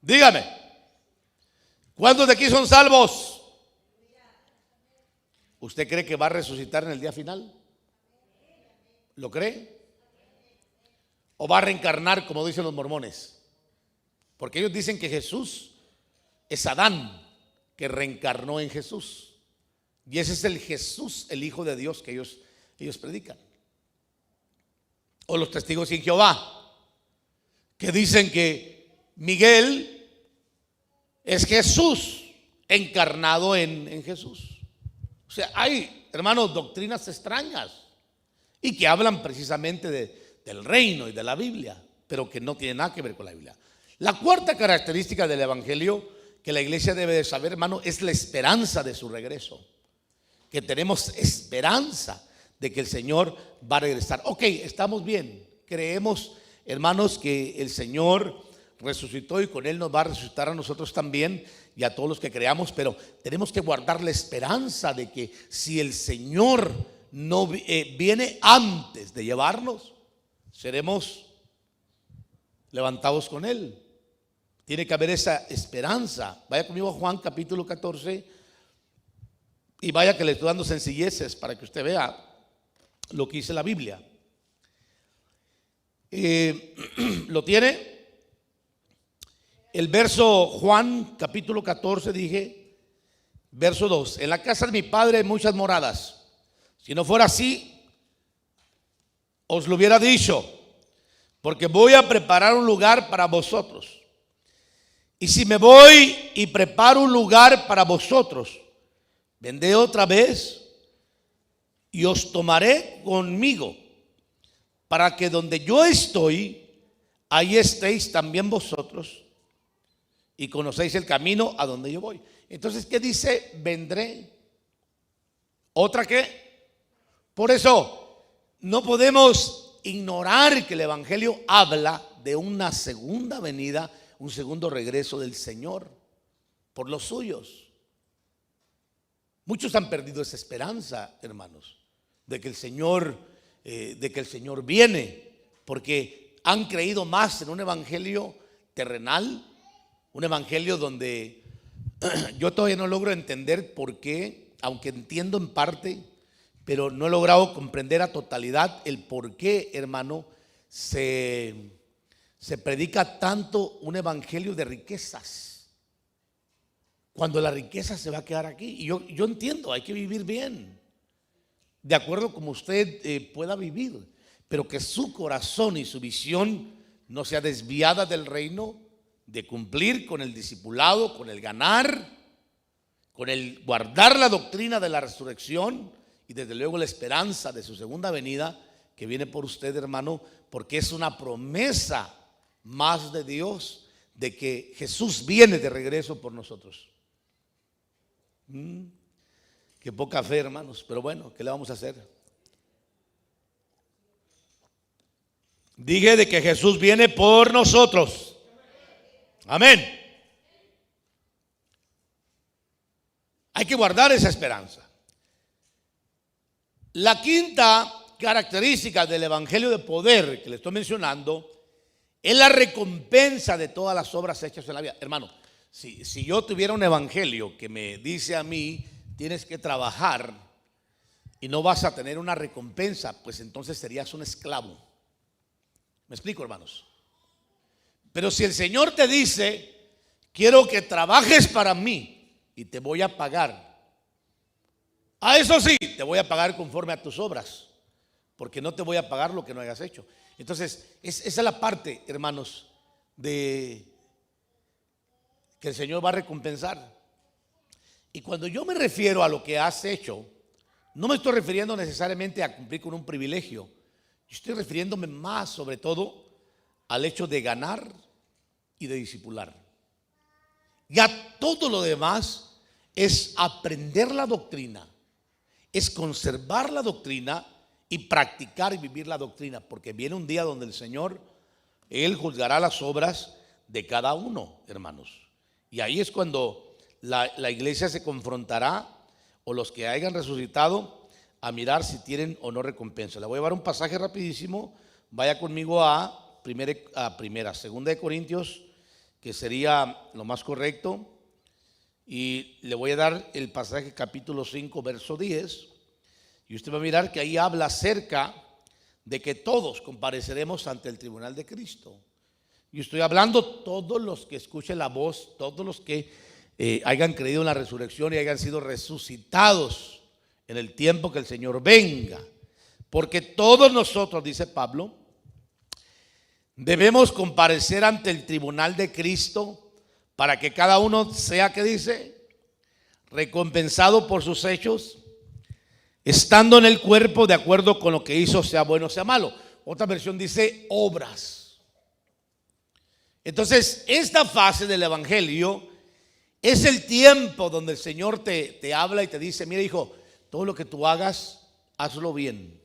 Dígame, ¿cuántos de aquí son salvos? ¿Usted cree que va a resucitar en el día final? ¿Lo cree? ¿O va a reencarnar como dicen los mormones? Porque ellos dicen que Jesús es Adán, que reencarnó en Jesús. Y ese es el Jesús, el Hijo de Dios que ellos predican. O los testigos sin Jehová, que dicen que Miguel es Jesús encarnado en Jesús. O sea, hay, hermanos, doctrinas extrañas y que hablan precisamente del reino y de la Biblia, pero que no tienen nada que ver con la Biblia. La cuarta característica del evangelio que la iglesia debe de saber, hermano, es la esperanza de su regreso. Que tenemos esperanza de que el Señor va a regresar. Ok, estamos bien. Creemos, hermanos, que el Señor resucitó y con Él nos va a resucitar a nosotros también y a todos los que creamos, pero tenemos que guardar la esperanza de que si el Señor no viene antes de llevarnos, seremos levantados con Él. Tiene que haber esa esperanza. Vaya conmigo a Juan capítulo 14 y vaya que le estoy dando sencilleces para que usted vea lo que dice la Biblia. ¿Lo tiene? El verso Juan capítulo 14 dije, verso 2. En la casa de mi padre hay muchas moradas. Si no fuera así, os lo hubiera dicho, porque voy a preparar un lugar para vosotros. Y si me voy y preparo un lugar para vosotros, vendré otra vez y os tomaré conmigo, para que donde yo estoy, ahí estéis también vosotros, y conocéis el camino a donde yo voy. Entonces, ¿qué dice? Vendré. ¿Otra qué? Por eso, no podemos ignorar que el evangelio habla de una segunda venida, un segundo regreso del Señor por los suyos. Muchos han perdido esa esperanza, hermanos, de que el Señor viene, porque han creído más en un evangelio terrenal, un evangelio donde yo todavía no logro entender por qué, aunque entiendo en parte, pero no he logrado comprender a totalidad el por qué, hermano, se predica tanto un evangelio de riquezas, cuando la riqueza se va a quedar aquí. Y yo entiendo, hay que vivir bien, de acuerdo como usted pueda vivir, pero que su corazón y su visión no sea desviada del reino, de cumplir con el discipulado, con el ganar, con el guardar la doctrina de la resurrección y desde luego la esperanza de su segunda venida que viene por usted, hermano, porque es una promesa más de Dios de que Jesús viene de regreso por nosotros. Qué poca fe, hermanos, pero bueno, ¿qué le vamos a hacer? Dije de que Jesús viene por nosotros. Amén. Hay que guardar esa esperanza. La quinta característica del evangelio de poder que le estoy mencionando es la recompensa de todas las obras hechas en la vida. Hermano, si yo tuviera un evangelio que me dice a mí, tienes que trabajar y no vas a tener una recompensa, pues entonces serías un esclavo. ¿Me explico, hermanos? Pero si el Señor te dice, quiero que trabajes para mí y te voy a pagar. A eso sí, te voy a pagar conforme a tus obras, porque no te voy a pagar lo que no hayas hecho. Entonces, esa es la parte, hermanos, de que el Señor va a recompensar. Y cuando yo me refiero a lo que has hecho, no me estoy refiriendo necesariamente a cumplir con un privilegio. Yo estoy refiriéndome más, sobre todo, al hecho de ganar y de discipular. Ya todo lo demás es aprender la doctrina, es conservar la doctrina y practicar y vivir la doctrina, porque viene un día donde el Señor, Él juzgará las obras de cada uno, hermanos. Y ahí es cuando la iglesia se confrontará, o los que hayan resucitado, a mirar si tienen o no recompensa. Le voy a llevar un pasaje rapidísimo. Vaya conmigo a segunda de Corintios, que sería lo más correcto. Y le voy a dar el pasaje capítulo 5, verso 10. Y usted va a mirar que ahí habla acerca de que todos compareceremos ante el tribunal de Cristo. Y estoy hablando todos los que escuchen la voz, todos los que hayan creído en la resurrección y hayan sido resucitados en el tiempo que el Señor venga. Porque todos nosotros, dice Pablo, debemos comparecer ante el tribunal de Cristo para que cada uno sea, ¿qué dice? Recompensado por sus hechos, estando en el cuerpo de acuerdo con lo que hizo, sea bueno o sea malo. Otra versión dice obras. Entonces, esta fase del evangelio es el tiempo donde el Señor te habla y te dice: mira, hijo, todo lo que tú hagas, hazlo bien.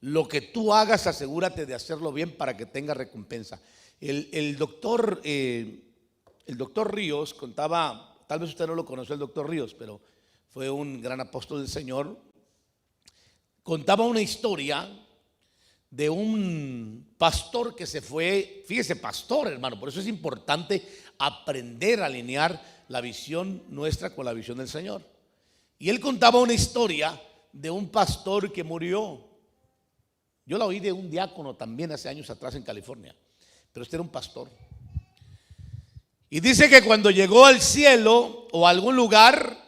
Lo que tú hagas, asegúrate de hacerlo bien para que tenga recompensa. El doctor Ríos contaba, tal vez usted no lo conoció, el doctor Ríos, pero fue un gran apóstol del Señor. Contaba una historia de un pastor que se fue, fíjese, pastor, hermano, por eso es importante aprender a alinear la visión nuestra con la visión del Señor. Y él contaba una historia de un pastor que murió. Yo la oí de un diácono también hace años atrás en California, pero este era un pastor. Y dice que cuando llegó al cielo o a algún lugar,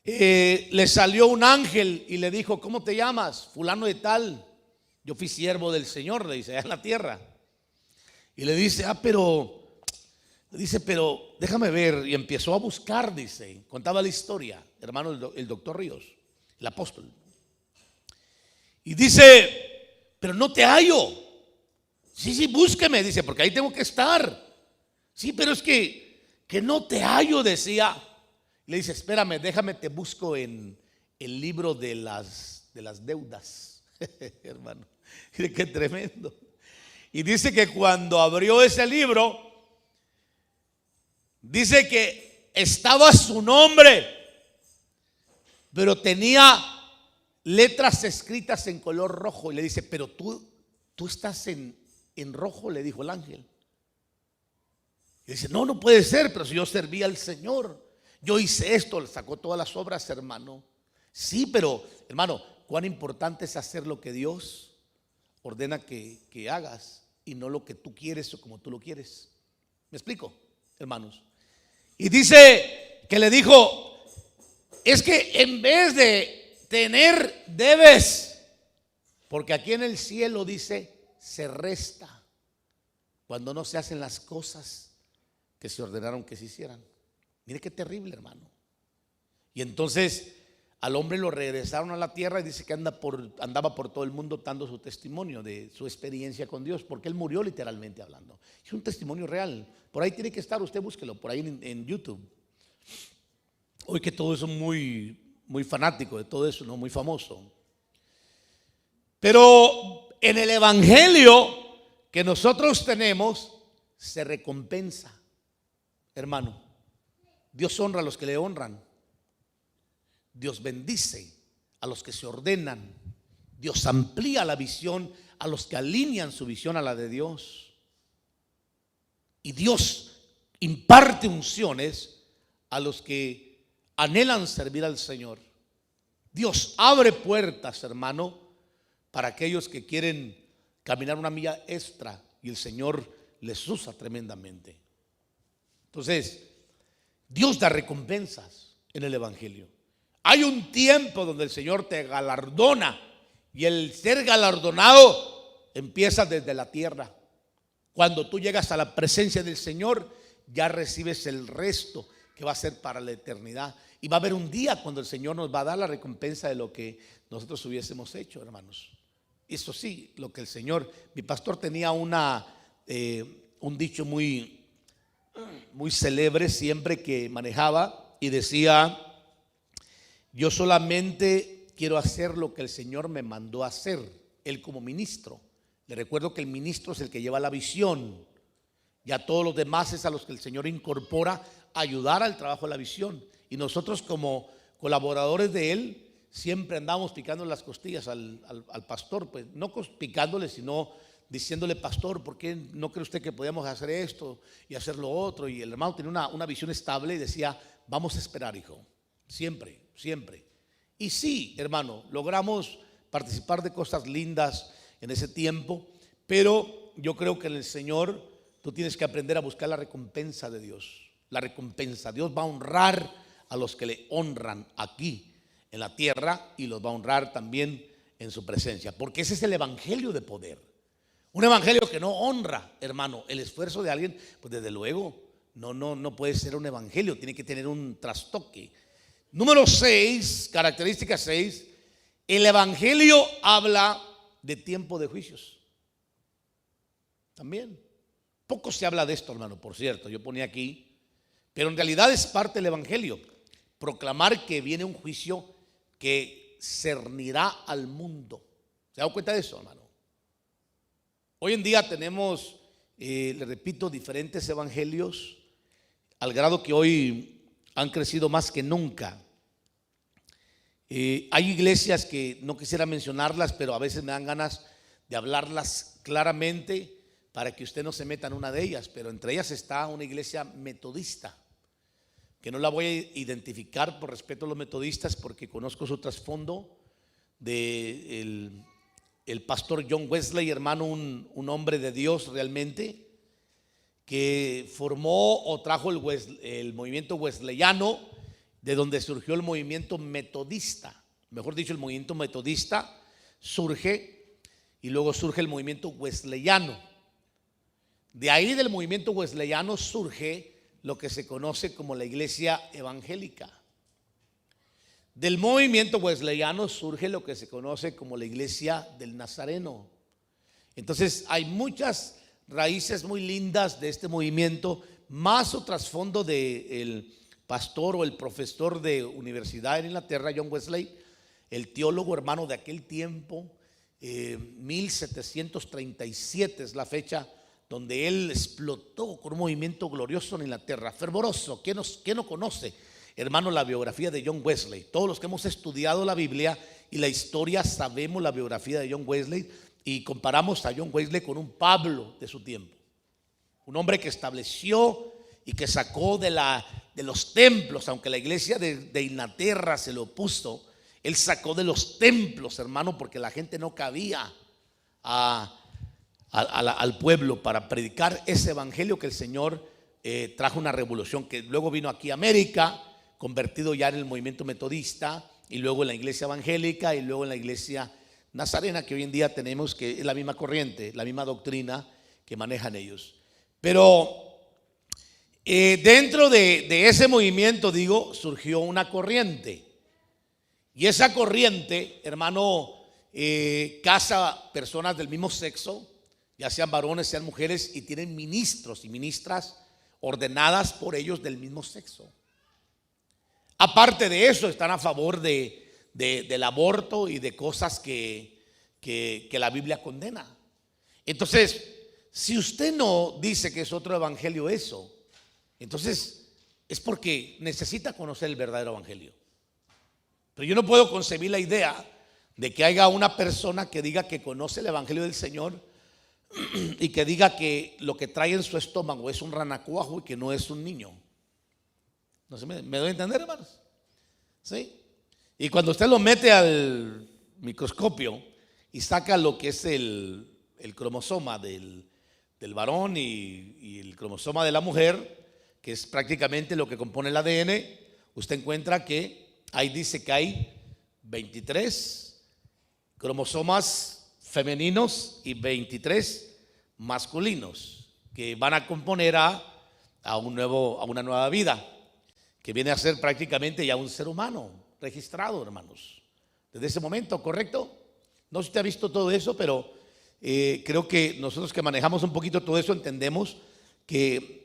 le salió un ángel y le dijo: ¿cómo te llamas? Fulano de tal. Yo fui siervo del Señor, le dice, allá en la tierra. Y le dice: pero déjame ver. Y empezó a buscar, dice, contaba la historia, hermano, el doctor Ríos, el apóstol. Y dice: pero no te hallo. Sí, búsqueme, dice, porque ahí tengo que estar. Sí, pero es que no te hallo, decía. Le dice: espérame, déjame, te busco en el libro de las deudas. Hermano, mire qué tremendo. Y dice que cuando abrió ese libro, dice que estaba su nombre, pero tenía letras escritas en color rojo. Y le dice: pero tú estás en rojo, le dijo el ángel. Y dice: no puede ser, pero si yo servía al Señor, yo hice esto, le sacó todas las obras, hermano. Sí, pero hermano, cuán importante es hacer lo que Dios ordena que hagas y no lo que tú quieres o como tú lo quieres. ¿Me explico, hermanos? Y dice que le dijo: es que en vez de tener, debes. Porque aquí en el cielo dice: se resta cuando no se hacen las cosas que se ordenaron que se hicieran. Mire qué terrible, hermano. Y entonces al hombre lo regresaron a la tierra y dice que andaba por todo el mundo dando su testimonio de su experiencia con Dios, porque él murió literalmente hablando. Es un testimonio real. Por ahí tiene que estar, usted búsquelo, por ahí en YouTube. Hoy que todo eso muy fanático de todo eso, ¿no? Muy famoso. Pero en el evangelio que nosotros tenemos se recompensa, hermano. Dios honra a los que le honran. Dios bendice a los que se ordenan. Dios amplía la visión a los que alinean su visión a la de Dios. Y Dios imparte unciones a los que anhelan servir al Señor. Dios abre puertas, hermano, para aquellos que quieren caminar una milla extra, y el Señor les usa tremendamente. Entonces, Dios da recompensas en el evangelio. Hay un tiempo donde el Señor te galardona, y el ser galardonado empieza desde la tierra. Cuando tú llegas a la presencia del Señor, ya recibes el resto que va a ser para la eternidad. Y va a haber un día cuando el Señor nos va a dar la recompensa de lo que nosotros hubiésemos hecho, hermanos. Eso sí, lo que el Señor, mi pastor tenía un dicho muy célebre siempre que manejaba, y decía: yo solamente quiero hacer lo que el Señor me mandó a hacer. Él como ministro. Le recuerdo que el ministro es el que lleva la visión, y a todos los demás es a los que el Señor incorpora a ayudar al trabajo de la visión. Y nosotros como colaboradores de Él siempre andamos picando las costillas al pastor, pues no picándole, sino diciéndole: pastor, ¿por qué no cree usted que podíamos hacer esto y hacer lo otro? Y el hermano tenía una visión estable y decía: vamos a esperar, hijo, siempre, siempre. Y sí, hermano, logramos participar de cosas lindas en ese tiempo, pero yo creo que en el Señor tú tienes que aprender a buscar la recompensa de Dios. La recompensa, Dios va a honrar a los que le honran aquí en la tierra, y los va a honrar también en su presencia, porque ese es el evangelio de poder. Un evangelio que no honra, hermano, el esfuerzo de alguien, pues desde luego no puede ser un evangelio, tiene que tener un trastoque. Número 6, característica 6, el evangelio habla de tiempo de juicios. También, poco se habla de esto, hermano, por cierto, yo ponía aquí, pero en realidad es parte del evangelio, proclamar que viene un juicio que cernirá al mundo. ¿Se da cuenta de eso, hermano? Hoy en día tenemos, le repito, diferentes evangelios, al grado que hoy han crecido más que nunca. Hay iglesias que no quisiera mencionarlas, pero a veces me dan ganas de hablarlas claramente para que usted no se meta en una de ellas. Pero entre ellas está una iglesia metodista, que no la voy a identificar por respeto a los metodistas, porque conozco su trasfondo de el pastor John Wesley, hermano, un hombre de Dios realmente, que formó o trajo el movimiento wesleyano, de donde surgió el movimiento metodista. Mejor dicho, el movimiento metodista surge y luego surge el movimiento wesleyano. De ahí, del movimiento wesleyano, surge lo que se conoce como la iglesia evangélica. Del movimiento wesleyano surge lo que se conoce como la iglesia del Nazareno. Entonces hay muchas raíces muy lindas de este movimiento, más o trasfondo del pastor o el profesor de universidad en Inglaterra, John Wesley, el teólogo, hermano, de aquel tiempo. 1737 es la fecha donde él explotó con un movimiento glorioso en Inglaterra, fervoroso. ¿Quién no conoce, hermano, la biografía de John Wesley? Todos los que hemos estudiado la Biblia y la historia sabemos la biografía de John Wesley, y comparamos a John Wesley con un Pablo de su tiempo, un hombre que estableció y que sacó de los templos, aunque la iglesia de Inglaterra se lo opuso, él sacó de los templos, hermano, porque la gente no cabía al pueblo para predicar ese evangelio que el Señor trajo una revolución, que luego vino aquí a América, convertido ya en el movimiento metodista, y luego en la iglesia evangélica, y luego en la iglesia nazarena, que hoy en día tenemos, que es la misma corriente, la misma doctrina que manejan ellos. Pero dentro de ese movimiento, digo, surgió una corriente, y esa corriente, hermano, casa personas del mismo sexo, ya sean varones, sean mujeres, y tienen ministros y ministras ordenadas por ellos del mismo sexo. Aparte de eso, están a favor del aborto y de cosas que la Biblia condena. Entonces, si usted no dice que es otro evangelio eso, entonces es porque necesita conocer el verdadero evangelio. Pero yo no puedo concebir la idea de que haya una persona que diga que conoce el evangelio del Señor y que diga que lo que trae en su estómago es un ranacuajo y que no es un niño. No sé, ¿me doy a entender, hermanos? ¿Sí? Y cuando usted lo mete al microscopio y saca lo que es el cromosoma del varón y el cromosoma de la mujer, que es prácticamente lo que compone el ADN, usted encuentra que ahí dice que hay 23 cromosomas femeninos y 23 masculinos que van a componer a una nueva vida, que viene a ser prácticamente ya un ser humano registrado, hermanos, desde ese momento, ¿correcto? No sé si usted ha visto todo eso, pero creo que nosotros que manejamos un poquito todo eso entendemos que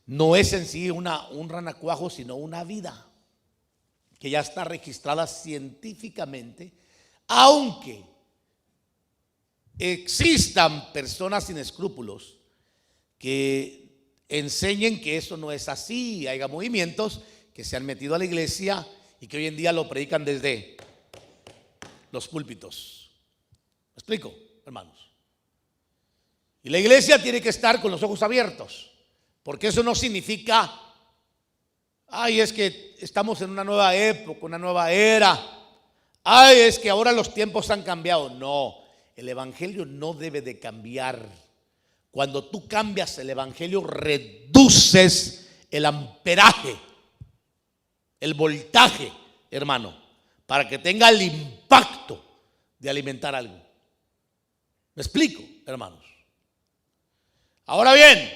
no es en sí un ranacuajo, sino una vida que ya está registrada científicamente, aunque existan personas sin escrúpulos que enseñen que eso no es así. Haya movimientos que se han metido a la iglesia y que hoy en día lo predican desde los púlpitos. ¿Me explico, hermanos? Y la iglesia tiene que estar con los ojos abiertos, porque eso no significa, ay, es que estamos en una nueva época, una nueva era. Ay, es que ahora los tiempos han cambiado. No, el evangelio no debe de cambiar. Cuando tú cambias el evangelio, reduces el amperaje, el voltaje, hermano, para que tenga el impacto de alimentar algo. ¿Me explico, hermanos? Ahora bien,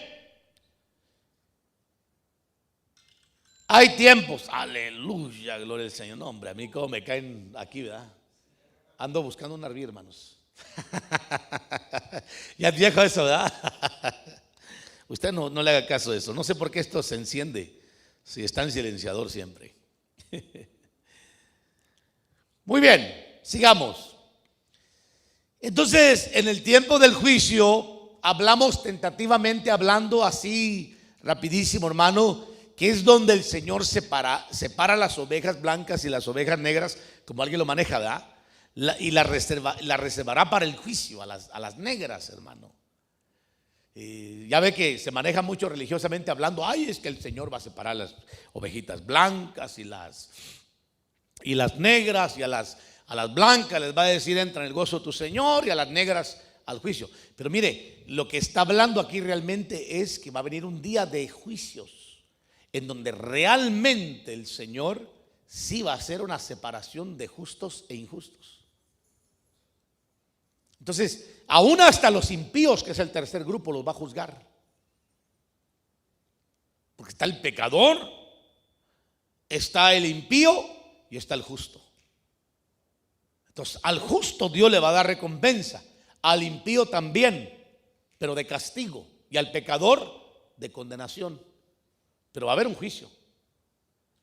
hay tiempos, aleluya, gloria al Señor. No, hombre, a mí como me caen aquí, ¿verdad? Ando buscando un arbí, hermanos. Ya es viejo eso, ¿verdad? Usted no le haga caso de eso. No sé por qué esto se enciende si está en silenciador siempre. Muy bien, sigamos. Entonces, en el tiempo del juicio, hablamos tentativamente, hablando así rapidísimo, hermano, que es donde el Señor separa las ovejas blancas y las ovejas negras, como alguien lo maneja, ¿verdad? Y la reservará para el juicio a las negras, hermano. Ya ve que se maneja mucho religiosamente hablando, ay, es que el Señor va a separar las ovejitas blancas y las negras, y a las blancas les va a decir, entra en el gozo de tu Señor, y a las negras al juicio. Pero mire, lo que está hablando aquí realmente es que va a venir un día de juicios, en donde realmente el Señor sí va a hacer una separación de justos e injustos. Entonces, aún hasta los impíos, que es el tercer grupo, los va a juzgar. Porque está el pecador, está el impío y está el justo. Entonces, al justo Dios le va a dar recompensa, al impío también, pero de castigo, y al pecador de condenación. Pero va a haber un juicio.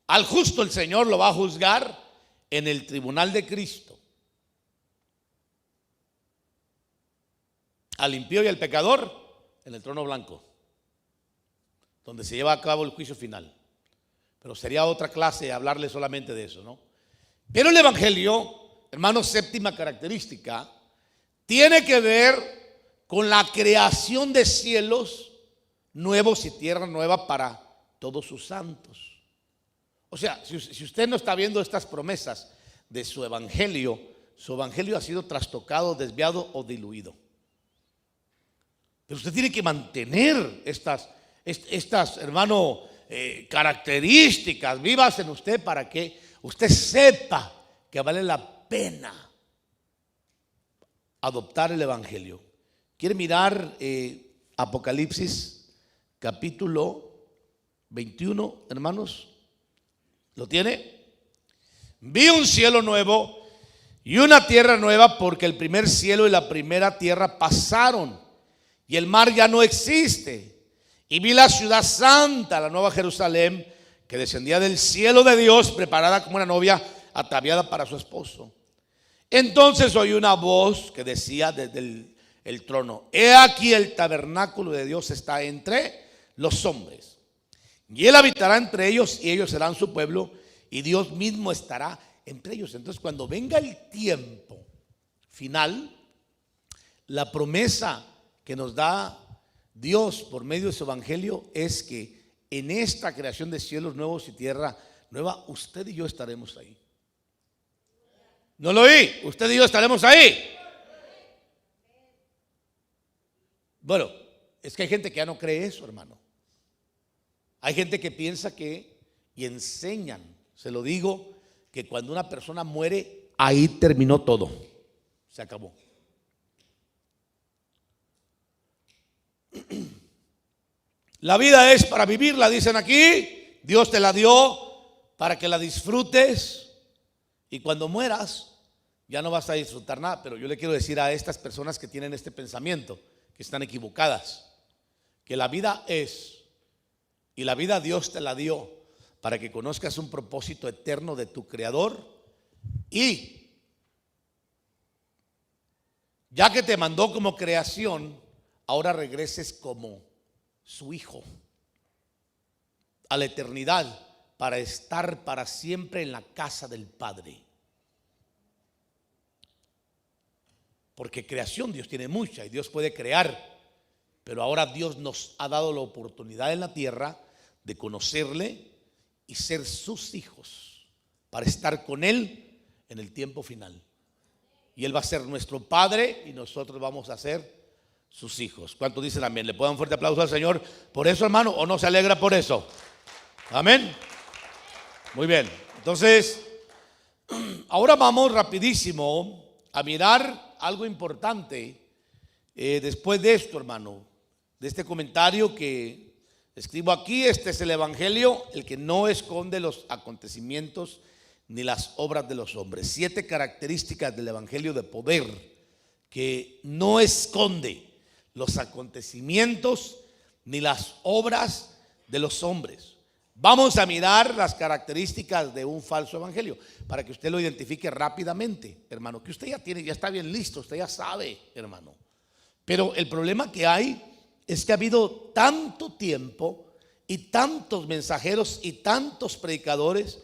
Al justo el Señor lo va a juzgar en el tribunal de Cristo. Al impío y al pecador en el trono blanco, donde se lleva a cabo el juicio final. Pero sería otra clase hablarle solamente de eso, ¿no? Pero el evangelio, hermanos, séptima característica, tiene que ver con la creación de cielos nuevos y tierra nueva para todos sus santos. O sea, si usted no está viendo estas promesas de su evangelio ha sido trastocado, desviado o diluido. Pero usted tiene que mantener estas hermano, características vivas en usted, para que usted sepa que vale la pena adoptar el evangelio. ¿Quiere mirar Apocalipsis capítulo 21, hermanos? ¿Lo tiene? Vi un cielo nuevo y una tierra nueva, porque el primer cielo y la primera tierra pasaron y el mar ya no existe. Y vi la ciudad santa, la nueva Jerusalén, que descendía del cielo de Dios, preparada como una novia ataviada para su esposo. Entonces oí una voz que decía desde el trono: he aquí el tabernáculo de Dios está entre los hombres, y Él habitará entre ellos, y ellos serán su pueblo, y Dios mismo estará entre ellos. Entonces, cuando venga el tiempo final, la promesa que nos da Dios por medio de su evangelio es que en esta creación de cielos nuevos y tierra nueva, usted y yo estaremos ahí. ¿No lo oí? Usted y yo estaremos ahí. Bueno, es que hay gente que ya no cree eso, hermano. Hay gente que piensa que, y enseñan, se lo digo, que cuando una persona muere, ahí terminó todo, se acabó. La vida es para vivirla, dicen aquí. Dios te la dio para que la disfrutes, y cuando mueras ya no vas a disfrutar nada. Pero yo le quiero decir a estas personas que tienen este pensamiento que están equivocadas, que la vida es, y la vida Dios te la dio para que conozcas un propósito eterno de tu Creador, y ya que te mandó como creación, ahora regreses como su hijo a la eternidad, para estar para siempre en la casa del Padre. Porque creación Dios tiene mucha y Dios puede crear, pero ahora Dios nos ha dado la oportunidad en la tierra de conocerle y ser sus hijos, para estar con Él en el tiempo final. Y Él va a ser nuestro Padre y nosotros vamos a ser sus hijos. ¿Cuántos dicen amén? ¿Le puedo dar un fuerte aplauso al Señor por eso, hermano? ¿O no se alegra por eso? Amén. Muy bien. Entonces, ahora vamos rapidísimo a mirar algo importante. Después de esto, hermano, de este comentario que escribo aquí, este es el Evangelio, el que no esconde los acontecimientos ni las obras de los hombres. 7 características del Evangelio de poder que no esconde los acontecimientos ni las obras de los hombres. Vamos a mirar las características de un falso evangelio para que usted lo identifique rápidamente, hermano, que usted ya tiene, ya está bien listo, usted ya sabe, hermano. Pero el problema que hay es que ha habido tanto tiempo y tantos mensajeros y tantos predicadores,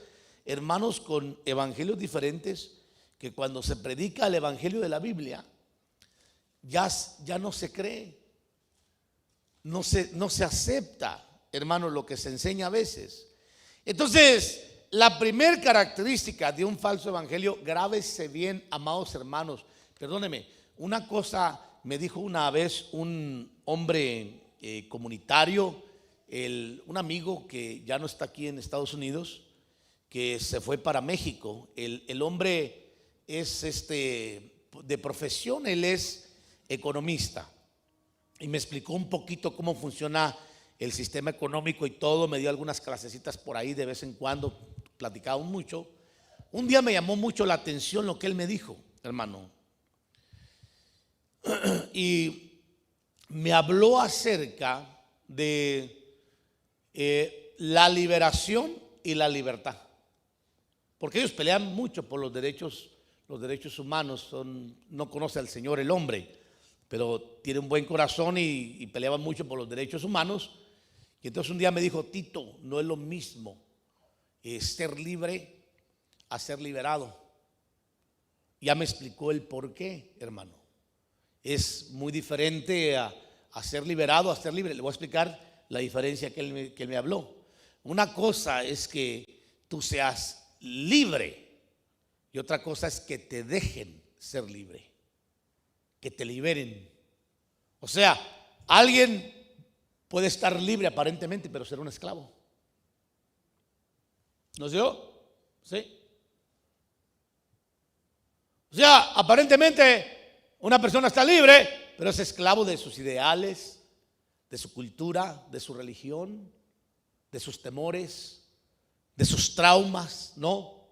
hermanos, con evangelios diferentes, que cuando se predica el evangelio de la Biblia, ya no se cree, no se acepta, hermano, lo que se enseña a veces. Entonces, la primera característica de un falso evangelio, grábese bien, amados hermanos. Perdóneme, una cosa me dijo una vez un hombre comunitario, un amigo que ya no está aquí en Estados Unidos, que se fue para México. El hombre es de profesión, él es economista, y me explicó un poquito cómo funciona el sistema económico y todo. Me dio algunas clasecitas por ahí de vez en cuando, platicamos mucho. Un día me llamó mucho la atención lo que él me dijo, hermano, y me habló acerca de la liberación y la libertad, porque ellos pelean mucho por los derechos humanos. No conoce al Señor el hombre, pero tiene un buen corazón y peleaban mucho por los derechos humanos. Y entonces un día me dijo: Tito, no es lo mismo ser libre a ser liberado. Ya me explicó el por qué, hermano. Es muy diferente a ser liberado a ser libre. Le voy a explicar la diferencia que él me habló. Una cosa es que tú seas libre y otra cosa es que te dejen ser libre, que te liberen. O sea, alguien puede estar libre aparentemente, pero ser un esclavo. ¿No sé yo? ¿Sí? O sea, aparentemente una persona está libre, pero es esclavo de sus ideales, de su cultura, de su religión, de sus temores, de sus traumas, ¿no?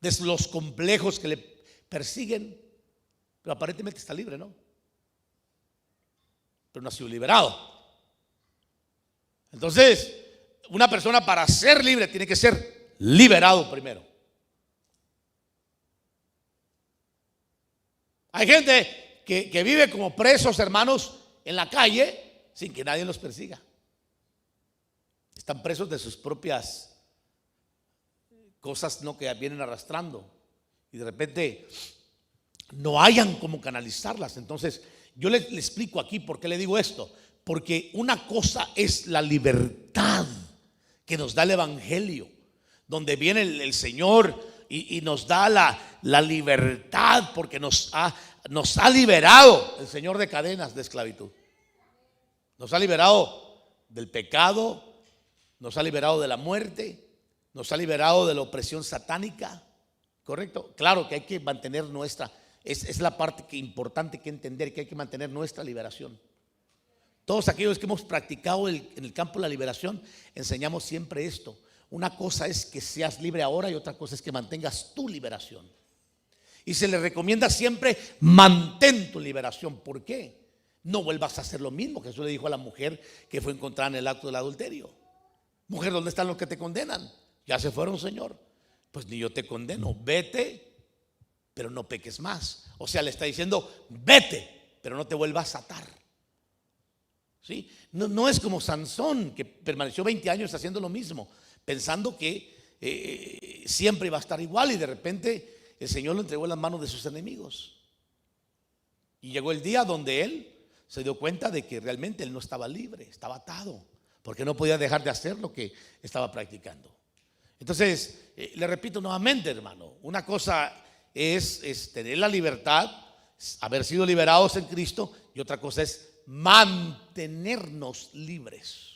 De los complejos que le persiguen, pero aparentemente está libre, ¿no? Pero no ha sido liberado. Entonces, una persona para ser libre tiene que ser liberado primero. Hay gente que vive como presos, hermanos, en la calle sin que nadie los persiga. Están presos de sus propias cosas, ¿no?, que vienen arrastrando, y de repente no hayan cómo canalizarlas. Entonces yo le explico aquí por qué le digo esto. Porque una cosa es la libertad que nos da el evangelio, donde viene el Señor y nos da la libertad, porque nos ha liberado el Señor de cadenas de esclavitud. Nos ha liberado del pecado, nos ha liberado de la muerte, nos ha liberado de la opresión satánica, ¿correcto? Claro que hay que mantener es la parte importante que entender, que hay que mantener nuestra liberación. Todos aquellos que hemos practicado en el campo de la liberación, enseñamos siempre esto. Una cosa es que seas libre ahora y otra cosa es que mantengas tu liberación. Y se le recomienda siempre, mantén tu liberación. ¿Por qué? No vuelvas a hacer lo mismo que Jesús le dijo a la mujer que fue encontrada en el acto del adulterio. Mujer, ¿dónde están los que te condenan? Ya se fueron, Señor. Pues ni yo te condeno, vete, pero no peques más. O sea, le está diciendo, vete, pero no te vuelvas a atar. ¿Sí? No es como Sansón, que permaneció 20 años haciendo lo mismo, pensando que siempre iba a estar igual, y de repente el Señor lo entregó en las manos de sus enemigos. Y llegó el día donde él se dio cuenta de que realmente él no estaba libre, estaba atado, porque no podía dejar de hacer lo que estaba practicando. Entonces, le repito nuevamente, hermano, una cosa es tener la libertad, haber sido liberados en Cristo, y otra cosa es mantenernos libres.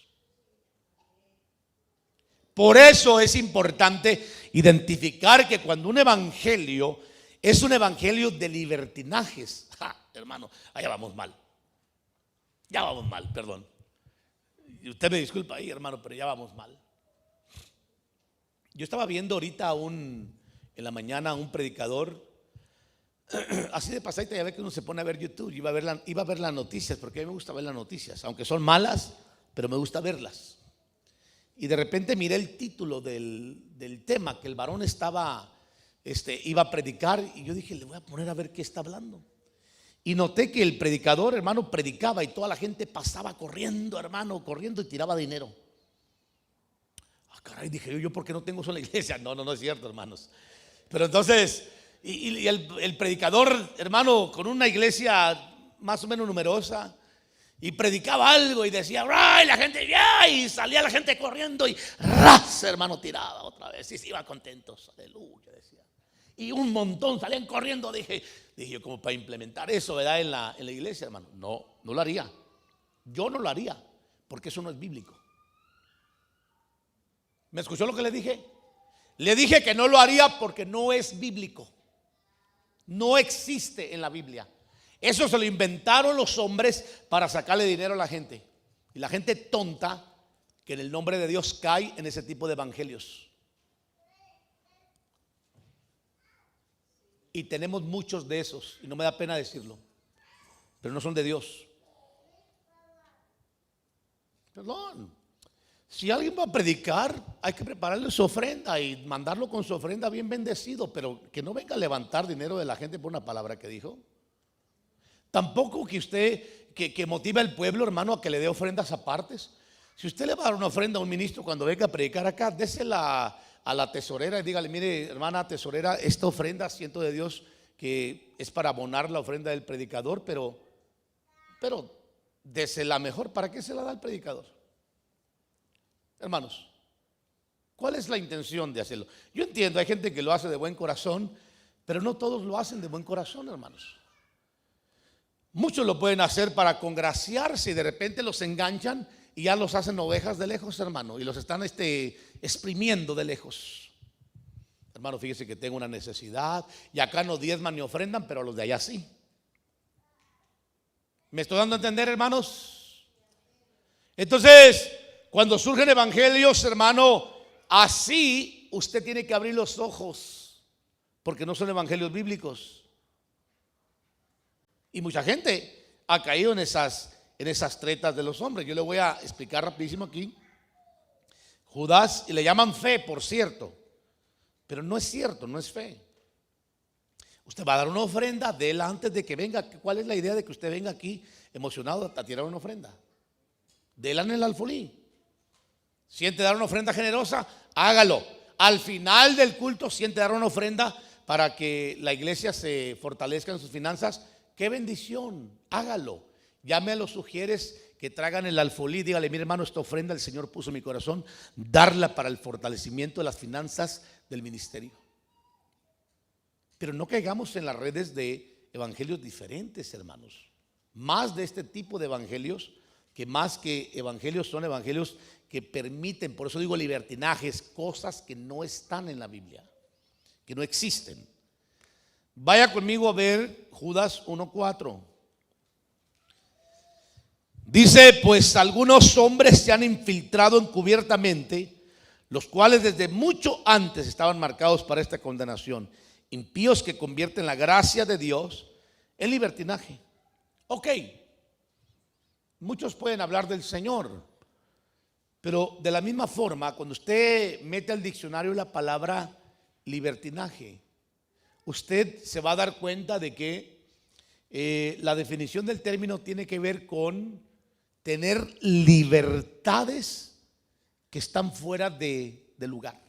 Por eso es importante identificar que cuando un evangelio es un evangelio de libertinajes, hermano, allá vamos mal. Ya vamos mal, perdón. Y usted me disculpa ahí, hermano, pero ya vamos mal. Yo estaba viendo ahorita en la mañana un predicador, así de pasadita, ya ve que uno se pone a ver YouTube, iba a ver las noticias, porque a mí me gusta ver las noticias, aunque son malas, pero me gusta verlas. Y de repente miré el título del tema que el varón iba a predicar, y yo dije, le voy a poner a ver qué está hablando. Y noté que el predicador, hermano, predicaba y toda la gente pasaba corriendo, hermano, corriendo y tiraba dinero. Caray, dije yo, ¿por qué no tengo eso en la iglesia? No es cierto, hermanos. Pero entonces, y el predicador, hermano, con una iglesia más o menos numerosa, y predicaba algo y decía, ¡ay! La gente, ¡ya! Y salía la gente corriendo y ¡ras! Hermano, tiraba otra vez y se iba contentos, aleluya, decía. Y un montón salían corriendo. Dije yo, como para implementar eso, ¿verdad? En la iglesia, hermano. No lo haría. Yo no lo haría, porque eso no es bíblico. ¿Me escuchó lo que le dije? Le dije que no lo haría porque no es bíblico. No existe en la Biblia. Eso se lo inventaron los hombres para sacarle dinero a la gente. Y la gente tonta que en el nombre de Dios cae en ese tipo de evangelios. Y tenemos muchos de esos, y no me da pena decirlo, pero no son de Dios. Perdón. Si alguien va a predicar, hay que prepararle su ofrenda y mandarlo con su ofrenda bien bendecido, pero que no venga a levantar dinero de la gente por una palabra que dijo. Tampoco que usted que motive al pueblo, hermano, a que le dé ofrendas apartes. Si usted le va a dar una ofrenda a un ministro cuando venga a predicar acá, désela a la tesorera y dígale, mire, hermana tesorera, esta ofrenda siento de Dios que es para abonar la ofrenda del predicador, pero désela mejor. ¿Para qué se la da al predicador? Hermanos, ¿cuál es la intención de hacerlo? Yo entiendo, hay gente que lo hace de buen corazón, pero no todos lo hacen de buen corazón, hermanos. Muchos lo pueden hacer para congraciarse y de repente los enganchan y ya los hacen ovejas de lejos, hermano, y los están exprimiendo de lejos. Hermano, fíjese que tengo una necesidad y acá no diezman ni ofrendan, pero los de allá sí. ¿Me estoy dando a entender, hermanos? Entonces, cuando surgen evangelios, hermano, así usted tiene que abrir los ojos, porque no son evangelios bíblicos. Y mucha gente ha caído en esas tretas de los hombres. Yo le voy a explicar rapidísimo aquí. Judas, y le llaman fe, por cierto, pero no es cierto, no es fe. Usted va a dar una ofrenda, déla antes de que venga. ¿Cuál es la idea de que usted venga aquí emocionado a tirar una ofrenda? Déla en el alfolí. Siente dar una ofrenda generosa, hágalo. Al final del culto, siente dar una ofrenda para que la iglesia se fortalezca en sus finanzas. ¡Qué bendición! Hágalo. Llame a los sugieres que traigan el alfolí. Dígale, mire, hermano, esta ofrenda el Señor puso en mi corazón, darla para el fortalecimiento de las finanzas del ministerio. Pero no caigamos en las redes de evangelios diferentes, hermanos. Más de este tipo de evangelios que más que evangelios son evangelios que permiten, por eso digo libertinajes, cosas que no están en la Biblia, que no existen. Vaya conmigo a ver Judas 1:4. Dice, pues algunos hombres se han infiltrado encubiertamente, los cuales desde mucho antes estaban marcados para esta condenación, impíos que convierten la gracia de Dios en libertinaje. Ok, muchos pueden hablar del Señor, pero de la misma forma, cuando usted mete al diccionario la palabra libertinaje, usted se va a dar cuenta de que la definición del término tiene que ver con tener libertades que están fuera de lugar.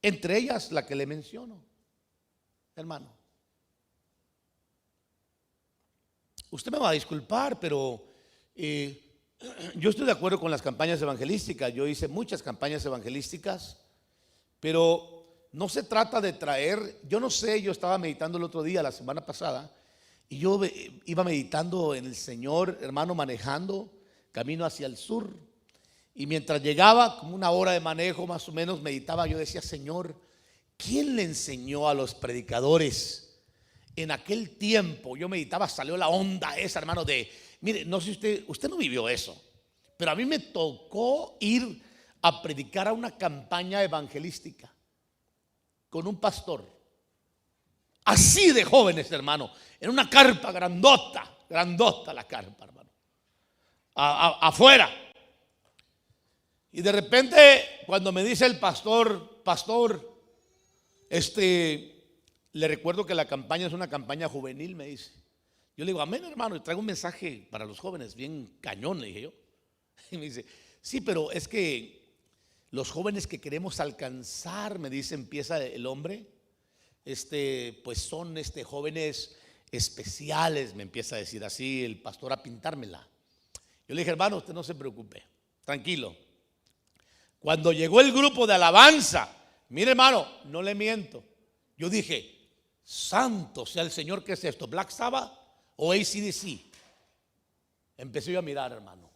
Entre ellas la que le menciono, hermano. Usted me va a disculpar, pero yo estoy de acuerdo con las campañas evangelísticas. Yo hice muchas campañas evangelísticas, pero no se trata de traer, yo no sé, yo estaba meditando el otro día, la semana pasada, y yo iba meditando en el Señor, hermano, manejando camino hacia el sur. Y mientras llegaba, como una hora de manejo más o menos, meditaba, yo decía, Señor, ¿quién le enseñó a los predicadores en aquel tiempo? Yo meditaba, salió la onda esa, hermano, de, mire, no sé usted no vivió eso, pero a mí me tocó ir a predicar a una campaña evangelística con un pastor. Así de jóvenes, hermano, en una carpa grandota, grandota la carpa, hermano, afuera. Y de repente, cuando me dice el pastor, le recuerdo que la campaña es una campaña juvenil, me dice. Yo le digo, amén, hermano, y traigo un mensaje para los jóvenes, bien cañón, le dije yo. Y me dice, sí, pero es que los jóvenes que queremos alcanzar, me dice, empieza el hombre, pues son jóvenes especiales, me empieza a decir así el pastor, a pintármela. Yo le dije, hermano, usted no se preocupe, tranquilo. Cuando llegó el grupo de alabanza, mire, hermano, no le miento, yo dije, santo sea el Señor, ¿qué es esto? ¿Black Sabbath o AC/DC? Empecé yo a mirar, hermano.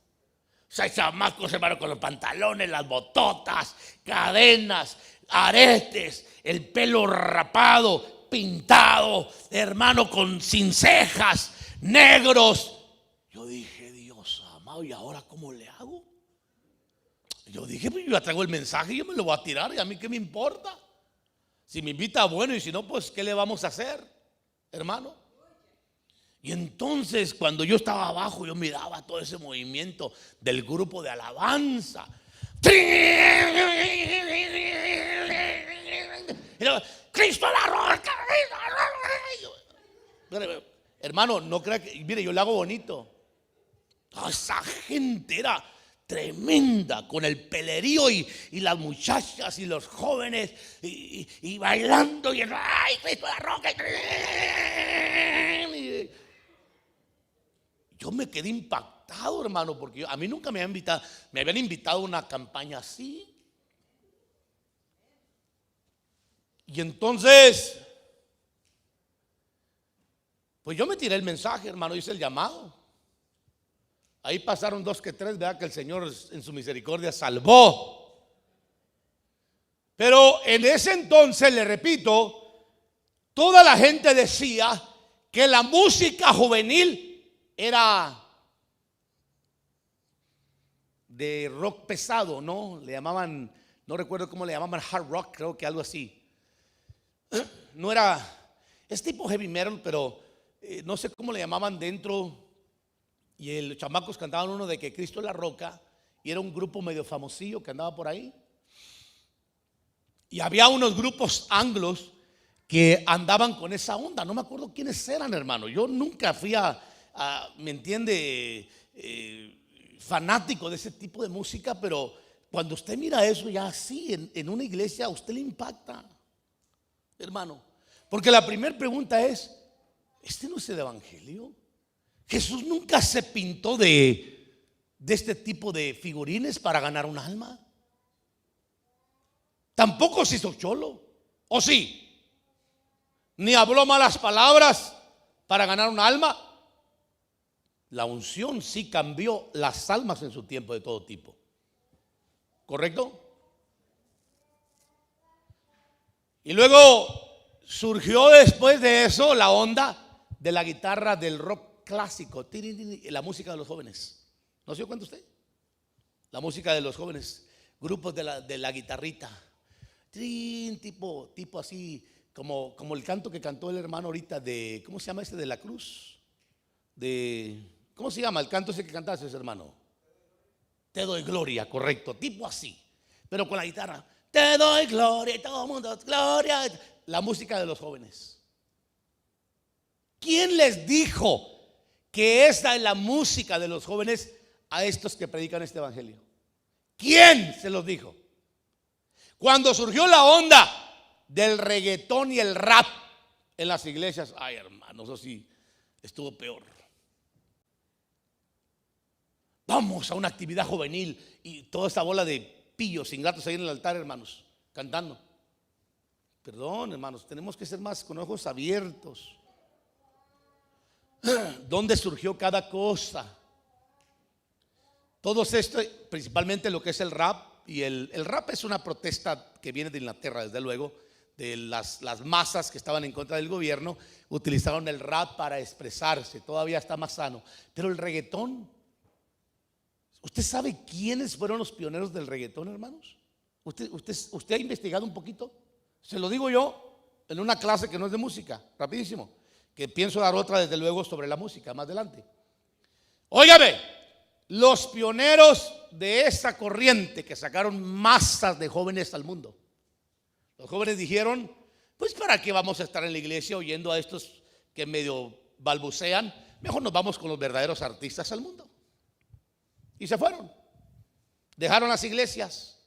Seis chamacos, hermano, con los pantalones, las bototas, cadenas, aretes, el pelo rapado, pintado, hermano, sin cejas, negros. Yo dije, Dios amado, ¿y ahora cómo le hago? Yo dije, pues yo ya traigo el mensaje, yo me lo voy a tirar, y a mí qué me importa. Si me invita, bueno, y si no, pues ¿qué le vamos a hacer, hermano? Y entonces cuando yo estaba abajo, yo miraba todo ese movimiento del grupo de alabanza. Cristo la roca. Hermano, no crea que, mire, yo le hago bonito. Esa gente era tremenda, con el pelerío y las muchachas y los jóvenes y bailando y ¡ay, Cristo la roca! Yo me quedé impactado, hermano, porque a mí nunca me habían invitado a una campaña así. Y entonces, pues yo me tiré el mensaje, hermano, hice el llamado. Ahí pasaron 2 que 3, ¿verdad? Que el Señor en su misericordia salvó. Pero en ese entonces, le repito, toda la gente decía que la música juvenil era de rock pesado, ¿no? Le llamaban, no recuerdo cómo le llamaban, hard rock, creo que algo así. No era, es tipo heavy metal, pero no sé cómo le llamaban dentro. Y los chamacos cantaban uno de que Cristo es la roca, y era un grupo medio famosillo que andaba por ahí. Y había unos grupos anglos que andaban con esa onda. No me acuerdo quiénes eran, hermano. Yo nunca fui ¿me entiende? Fanático de ese tipo de música, pero cuando usted mira eso ya así en una iglesia, a usted le impacta, hermano. Porque la primera pregunta es, ¿este no es el evangelio? Jesús nunca se pintó de este tipo de figurines para ganar un alma. Tampoco se hizo cholo, ¿o sí? Ni habló malas palabras para ganar un alma. La unción sí cambió las almas en su tiempo de todo tipo. ¿Correcto? Y luego surgió después de eso la onda de la guitarra del rock clásico, la música de los jóvenes. ¿No se dio cuenta usted? La música de los jóvenes, grupos de la guitarrita, tipo así, como el canto que cantó el hermano ahorita de, ¿cómo se llama este de la cruz? ¿Cómo se llama el canto ese que cantaste, ese hermano? Te doy gloria, correcto, tipo así, pero con la guitarra. Te doy gloria y todo el mundo gloria. La música de los jóvenes. ¿Quién les dijo que esta es la música de los jóvenes a estos que predican este evangelio? ¿Quién se los dijo? Cuando surgió la onda del reggaetón y el rap en las iglesias, ay hermanos, eso sí estuvo peor. Vamos a una actividad juvenil y toda esta bola de pillos ingratos ahí en el altar, hermanos, cantando. Perdón, hermanos, tenemos que ser más con ojos abiertos. ¿Dónde surgió cada cosa? Todo esto, principalmente lo que es el rap. Y el rap es una protesta que viene de Inglaterra, desde luego, de las masas que estaban en contra del gobierno. Utilizaron el rap para expresarse. Todavía está más sano. Pero el reggaetón, ¿usted sabe quiénes fueron los pioneros del reggaetón, hermanos? ¿Usted ha investigado un poquito? Se lo digo yo en una clase que no es de música, rapidísimo, que pienso dar otra desde luego sobre la música más adelante. Óigame, los pioneros de esa corriente que sacaron masas de jóvenes al mundo. Los jóvenes dijeron, pues ¿para qué vamos a estar en la iglesia oyendo a estos que medio balbucean? Mejor nos vamos con los verdaderos artistas al mundo. Y se fueron. Dejaron las iglesias.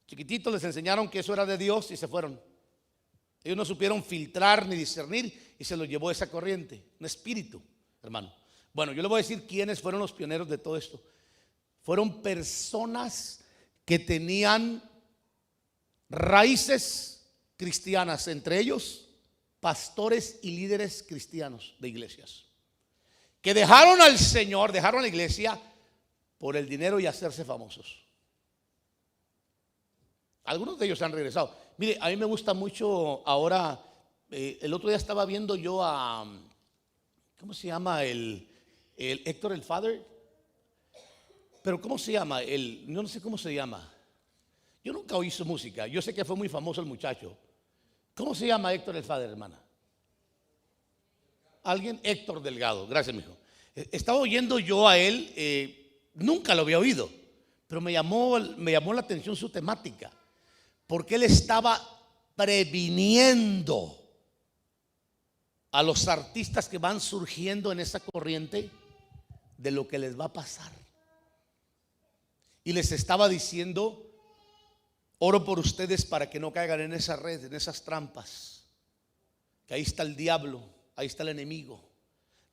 Chiquititos les enseñaron que eso era de Dios y se fueron. Ellos no supieron filtrar ni discernir y se los llevó esa corriente, un espíritu, hermano. Bueno, yo le voy a decir quiénes fueron los pioneros de todo esto. Fueron personas que tenían raíces cristianas, entre ellos pastores y líderes cristianos de iglesias, que dejaron al Señor, dejaron la iglesia por el dinero y hacerse famosos. Algunos de ellos han regresado. Mire, a mí me gusta mucho ahora, el otro día estaba viendo yo a, ¿cómo se llama? El Héctor el Father. Pero ¿cómo se llama? No sé cómo se llama. Yo nunca oí su música. Yo sé que fue muy famoso el muchacho. ¿Cómo se llama Héctor el Father, hermana? ¿Alguien? Héctor Delgado. Gracias, mijo. Estaba oyendo yo a él, nunca lo había oído, pero me llamó la atención su temática. Porque él estaba previniendo a los artistas que van surgiendo en esa corriente de lo que les va a pasar. Y les estaba diciendo, oro por ustedes para que no caigan en esa red, en esas trampas. Que ahí está el diablo, ahí está el enemigo.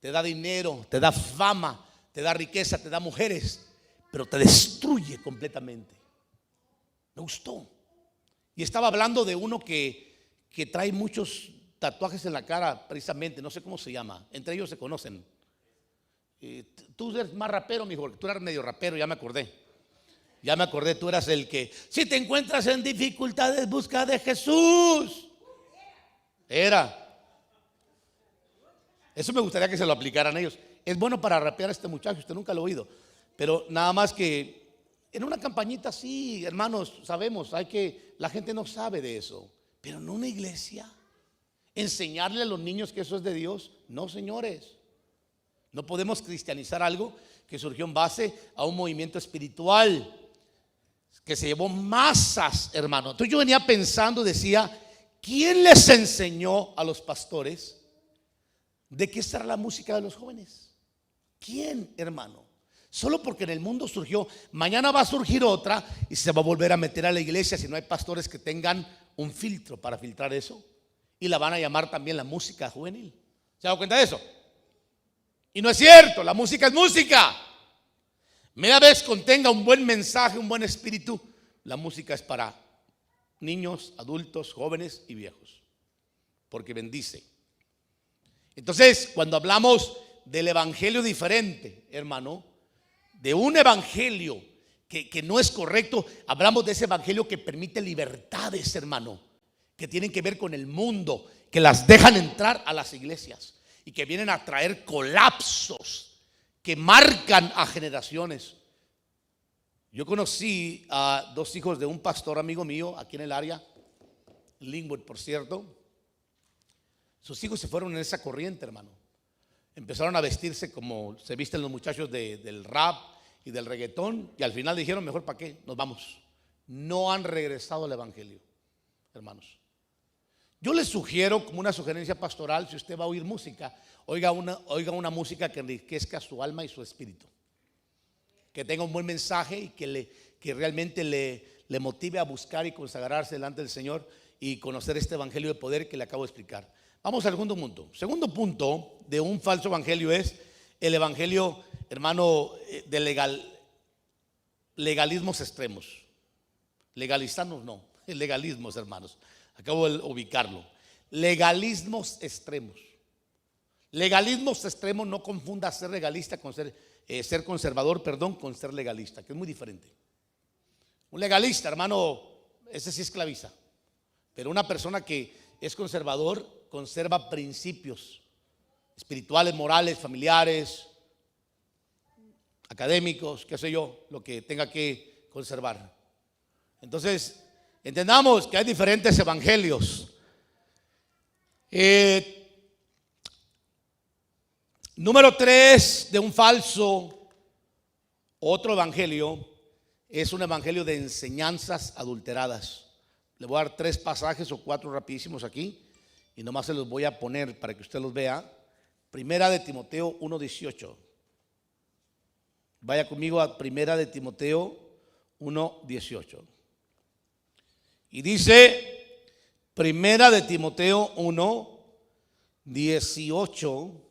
Te da dinero, te da fama, te da riqueza, te da mujeres, pero te destruye completamente. Me gustó. Y estaba hablando de uno que trae muchos tatuajes en la cara, precisamente, no sé cómo se llama, entre ellos se conocen. Tú eres más rapero, mijo, porque tú eras medio rapero, ya me acordé, tú eras el que, si te encuentras en dificultades, busca de Jesús. Eso me gustaría que se lo aplicaran ellos. Es bueno para rapear a este muchacho, usted nunca lo ha oído, pero nada más que en una campañita sí, hermanos, sabemos, la gente no sabe de eso, pero en una iglesia, enseñarle a los niños que eso es de Dios, no, señores. No podemos cristianizar algo que surgió en base a un movimiento espiritual que se llevó masas, hermano. Entonces yo venía pensando, decía, ¿quién les enseñó a los pastores de qué será la música de los jóvenes? ¿Quién, hermano? Solo porque en el mundo surgió, mañana va a surgir otra y se va a volver a meter a la iglesia si no hay pastores que tengan un filtro para filtrar eso. Y la van a llamar también la música juvenil. ¿Se ha dado cuenta de eso? Y no es cierto, la música es música. Media vez contenga un buen mensaje, un buen espíritu, la música es para niños, adultos, jóvenes y viejos, porque bendice. Entonces, cuando hablamos del evangelio diferente, hermano, de un evangelio que no es correcto, hablamos de ese evangelio que permite libertades, hermano, que tienen que ver con el mundo, que las dejan entrar a las iglesias y que vienen a traer colapsos que marcan a generaciones. Yo conocí a dos hijos de un pastor amigo mío aquí en el área, Linwood, por cierto. Sus hijos se fueron en esa corriente, hermano. Empezaron a vestirse como se visten los muchachos del rap y del reggaetón, y al final dijeron, mejor para qué, nos vamos. No han regresado al evangelio, hermanos. Yo les sugiero, como una sugerencia pastoral, si usted va a oír música, oiga una música que enriquezca su alma y su espíritu, que tenga un buen mensaje y que realmente le motive a buscar y consagrarse delante del Señor y conocer este evangelio de poder que le acabo de explicar. Vamos al segundo punto. Segundo punto de un falso evangelio es el evangelio, hermano, de legalismos extremos. Legalizanos no, legalismos, hermanos. Acabo de ubicarlo. Legalismos extremos. Legalismos extremos, no confunda ser legalista con ser conservador, con ser legalista, que es muy diferente. Un legalista, hermano, ese sí esclaviza. Pero una persona que es conservador conserva principios espirituales, morales, familiares, académicos, qué sé yo, lo que tenga que conservar. Entonces, entendamos que hay diferentes evangelios. Número 3 de un falso, otro evangelio, es un evangelio de enseñanzas adulteradas. Le voy a dar 3 pasajes o 4 rapidísimos aquí y nomás se los voy a poner para que usted los vea. Primera de Timoteo 1:18. Vaya conmigo a Primera de Timoteo 1:18. Y dice, Primera de Timoteo 1:18.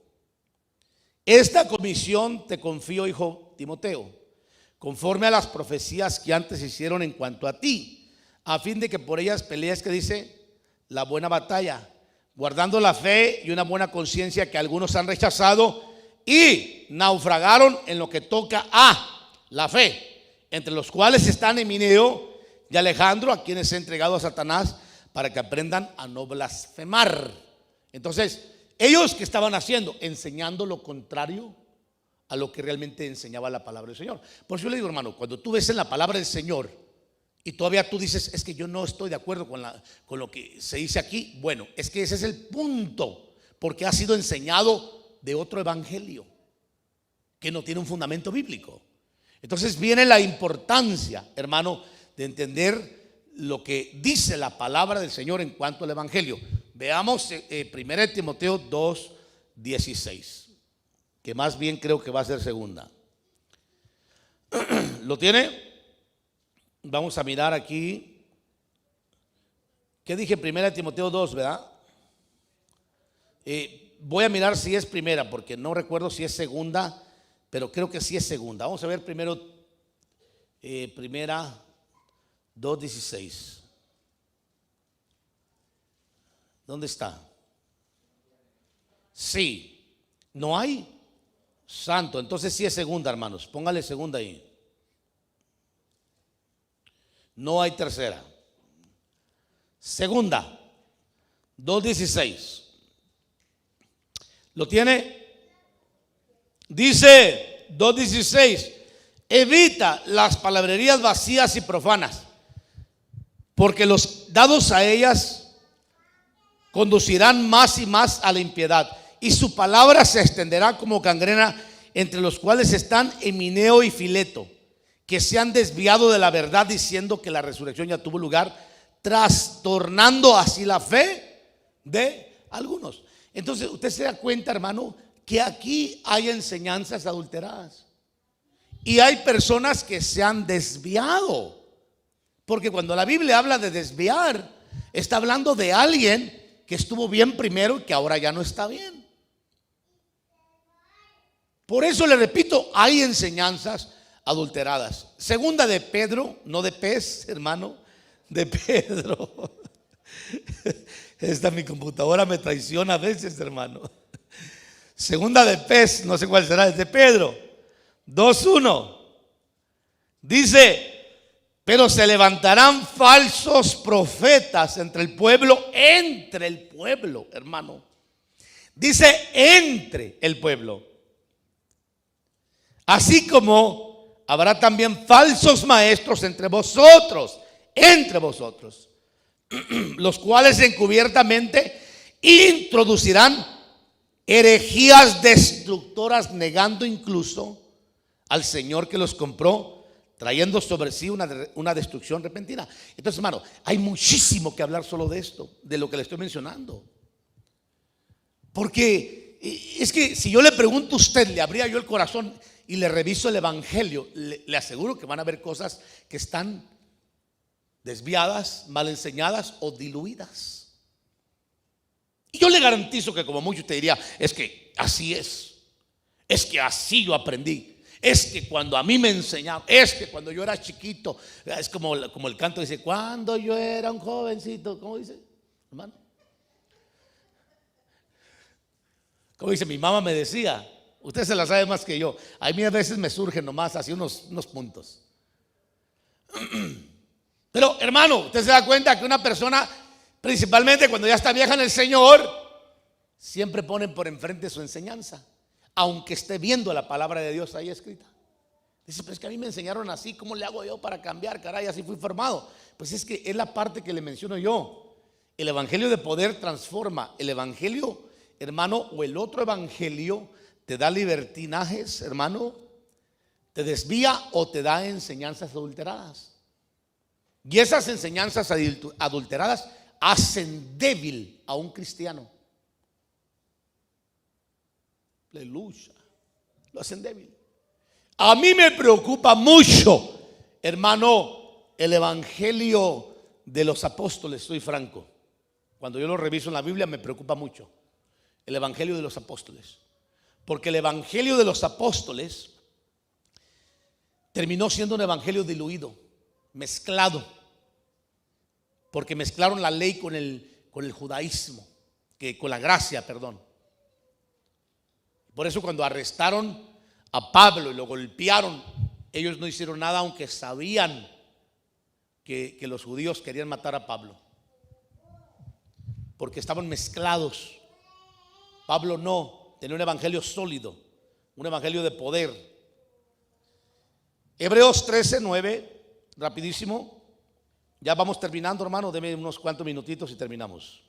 Esta comisión te confío, hijo Timoteo, conforme a las profecías que antes hicieron en cuanto a ti, a fin de que por ellas pelees, que dice, la buena batalla, guardando la fe y una buena conciencia, que algunos han rechazado y naufragaron en lo que toca a la fe, entre los cuales están Himeneo y Alejandro, a quienes he entregado a Satanás para que aprendan a no blasfemar. Entonces, ellos, ¿qué estaban haciendo? Enseñando lo contrario a lo que realmente enseñaba la palabra del Señor. Por eso yo le digo, hermano, cuando tú ves en la palabra del Señor y todavía tú dices, es que yo no estoy de acuerdo con lo que se dice aquí, bueno, es que ese es el punto, porque ha sido enseñado de otro evangelio que no tiene un fundamento bíblico. Entonces viene la importancia, hermano, de entender lo que dice la palabra del Señor en cuanto al evangelio. Veamos 1 Timoteo 2:16, que más bien creo que va a ser segunda. ¿Lo tiene? Vamos a mirar aquí. ¿Qué dije? 1 Timoteo 2, ¿verdad? Voy a mirar si es primera, porque no recuerdo si es segunda, pero creo que sí es segunda. Vamos a ver primero Primera 2:16. ¿Dónde está? Sí, no hay santo, entonces sí es segunda, hermanos. Póngale segunda ahí. No hay tercera. Segunda 2:16. ¿Lo tiene? Dice 2:16. Evita las palabrerías vacías y profanas, porque los dados a ellas conducirán más y más a la impiedad, y su palabra se extenderá como gangrena, entre los cuales están Himeneo y Fileto, que se han desviado de la verdad, diciendo que la resurrección ya tuvo lugar, trastornando así la fe de algunos. Entonces usted se da cuenta, hermano, que aquí hay enseñanzas adulteradas y hay personas que se han desviado, porque cuando la Biblia habla de desviar, está hablando de alguien que estuvo bien primero y que ahora ya no está bien. Por eso le repito, hay enseñanzas adulteradas. Segunda de Pedro, no de pez, hermano, de Pedro. Mi computadora me traiciona a veces, hermano. Segunda de Pez, no sé cuál será, es de Pedro 2:1. Dice: pero se levantarán falsos profetas entre el pueblo, hermano. Dice entre el pueblo. Así como habrá también falsos maestros entre vosotros, los cuales encubiertamente introducirán herejías destructoras, negando incluso al Señor que los compró, trayendo sobre sí una destrucción repentina. Entonces, hermano, hay muchísimo que hablar solo de esto, de lo que le estoy mencionando. Porque es que si yo le pregunto a usted, le abría yo el corazón y le reviso el evangelio, le aseguro que van a haber cosas que están desviadas, mal enseñadas o diluidas. Y yo le garantizo que como mucho te diría: es que así es que así yo aprendí, es que cuando a mí me enseñaron, es que cuando yo era chiquito, es como el canto dice: cuando yo era un jovencito. ¿Cómo dice, hermano? Como dice, mi mamá me decía, usted se la sabe más que yo. A mí a veces me surgen nomás así unos puntos. Pero hermano, usted se da cuenta que una persona, principalmente cuando ya está vieja en el Señor, siempre ponen por enfrente su enseñanza, aunque esté viendo la palabra de Dios ahí escrita. Dice: pero es que a mí me enseñaron así, ¿cómo le hago yo para cambiar? Caray, así fui formado. Pues es que es la parte que le menciono yo. El evangelio de poder transforma. El evangelio, hermano, o el otro evangelio te da libertinajes, hermano, te desvía o te da enseñanzas adulteradas. Y esas enseñanzas adulteradas hacen débil a un cristiano. Aleluya. Lo hacen débil. A mí me preocupa mucho, hermano, el evangelio de los apóstoles, soy franco. Cuando yo lo reviso en la Biblia me preocupa mucho el evangelio de los apóstoles. Porque el evangelio de los apóstoles terminó siendo un evangelio diluido, mezclado, porque mezclaron la ley con el judaísmo, con la gracia, perdón. Por eso cuando arrestaron a Pablo y lo golpearon, ellos no hicieron nada, aunque sabían que los judíos querían matar a Pablo, porque estaban mezclados. Pablo no, tenía un evangelio sólido, un evangelio de poder. Hebreos 13:9, rapidísimo. Ya vamos terminando, hermano, deme unos cuantos minutitos y terminamos.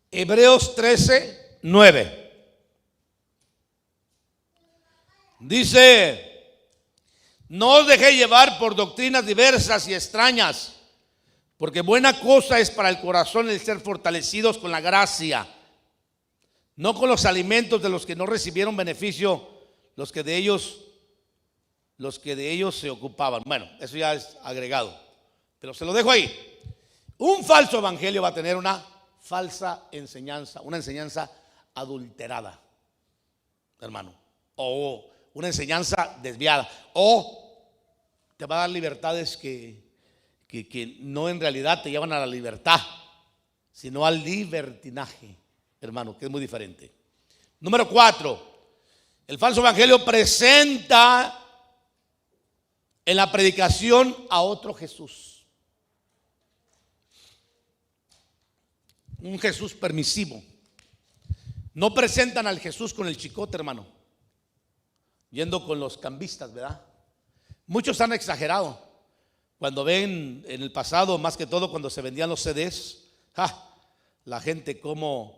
Hebreos 13:9 dice: no os dejéis llevar por doctrinas diversas y extrañas, porque buena cosa es para el corazón el ser fortalecidos con la gracia, no con los alimentos de los que no recibieron beneficio, los que de ellos se ocupaban. Bueno, eso ya es agregado, pero se lo dejo ahí. Un falso evangelio va a tener una falsa enseñanza, una enseñanza adulterada, hermano, o una enseñanza desviada, o te va a dar libertades que no en realidad te llevan a la libertad, sino al libertinaje, hermano, que es muy diferente. Número 4, el falso evangelio presenta en la predicación a otro Jesús. Un Jesús permisivo. No presentan al Jesús con el chicote, hermano, yendo con los cambistas, ¿verdad? Muchos han exagerado cuando ven en el pasado, más que todo cuando se vendían los CDs. La gente cómo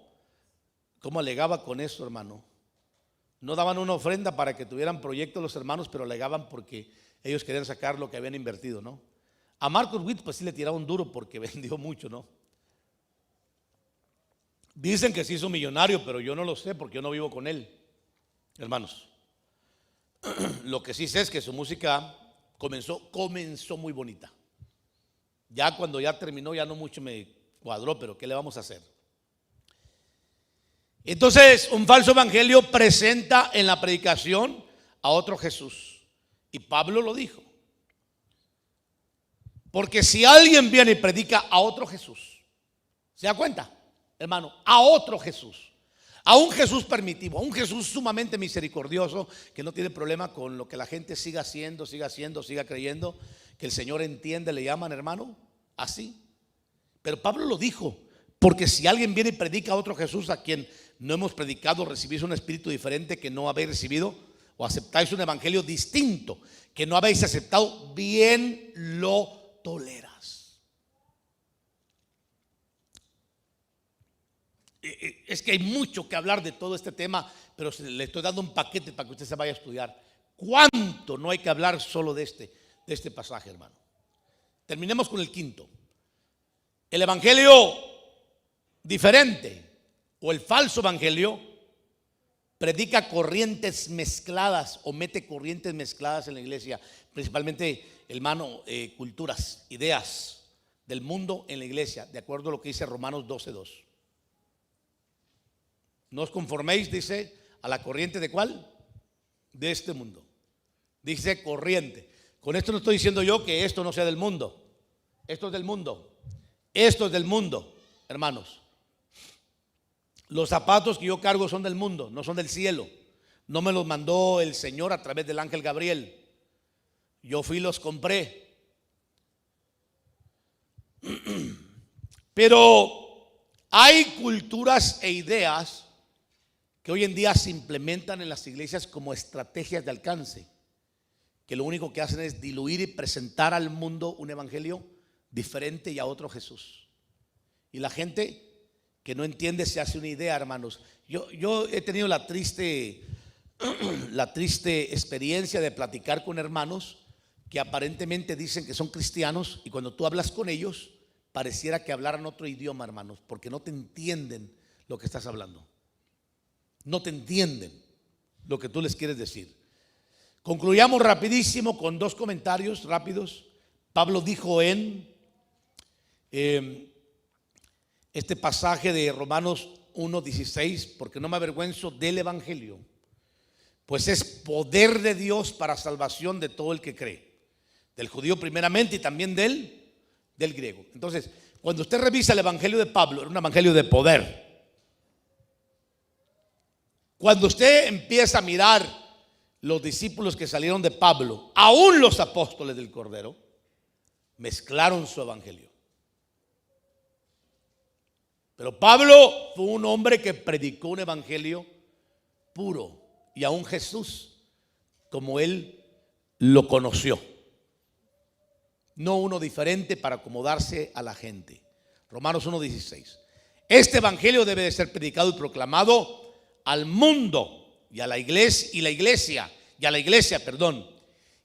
alegaba con eso, hermano. No daban una ofrenda para que tuvieran proyectos los hermanos, pero alegaban porque ellos querían sacar lo que habían invertido, ¿no? A Marcus Witt pues sí le tiraron duro porque vendió mucho, ¿no? Dicen que se hizo millonario, pero yo no lo sé porque yo no vivo con él, hermanos. Lo que sí sé es que su música comenzó muy bonita. Ya cuando ya terminó ya no mucho me cuadró, pero ¿qué le vamos a hacer? Entonces, un falso evangelio presenta en la predicación a otro Jesús. Y Pablo lo dijo. Porque si alguien viene y predica a otro Jesús, ¿Se da cuenta, hermano? A otro Jesús. A un Jesús permitivo, a un Jesús sumamente misericordioso, que no tiene problema con lo que la gente siga haciendo, siga creyendo, que el Señor entiende, le llaman, hermano, así. Pero Pablo lo dijo, porque si alguien viene y predica a otro Jesús a quien no hemos predicado, recibís un espíritu diferente que no habéis recibido, o aceptáis un evangelio distinto que no habéis aceptado, bien lo toleras. Es que hay mucho que hablar de todo este tema, pero le estoy dando un paquete para que usted se vaya a estudiar. ¿Cuánto no hay que hablar solo de este pasaje, hermano? Terminemos con el quinto. El evangelio diferente o el falso evangelio predica corrientes mezcladas o mete corrientes mezcladas en la iglesia, principalmente, hermano, culturas, ideas del mundo en la iglesia, de acuerdo a lo que dice Romanos 12:2. No os conforméis, dice, a la corriente de ¿cuál? De este mundo. Dice corriente. Con esto no estoy diciendo yo que esto no sea del mundo. Esto es del mundo. Esto es del mundo, hermanos. Los zapatos que yo cargo son del mundo, no son del cielo. No me los mandó el Señor a través del ángel Gabriel. Yo fui y los compré. Pero hay culturas e ideas que hoy en día se implementan en las iglesias como estrategias de alcance, que lo único que hacen es diluir y presentar al mundo un evangelio diferente y a otro Jesús. Y la gente que no entiende se hace una idea, hermanos. Yo he tenido la triste experiencia de platicar con hermanos que aparentemente dicen que son cristianos, y cuando tú hablas con ellos pareciera que hablaran otro idioma, hermanos, porque no te entienden lo que estás hablando. No te entienden lo que tú les quieres decir. Concluyamos rapidísimo con dos comentarios rápidos. Pablo dijo en este pasaje de Romanos 1:16, porque no me avergüenzo del evangelio, pues es poder de Dios para salvación de todo el que cree, del judío primeramente y también del griego. Entonces, cuando usted revisa el evangelio de Pablo, era un evangelio de poder. Cuando usted empieza a mirar los discípulos que salieron de Pablo, aún los apóstoles del Cordero, mezclaron su evangelio. Pero Pablo fue un hombre que predicó un evangelio puro, y a un Jesús como él lo conoció, no uno diferente para acomodarse a la gente. Romanos 1:16. Este evangelio debe de ser predicado y proclamado al mundo y a la iglesia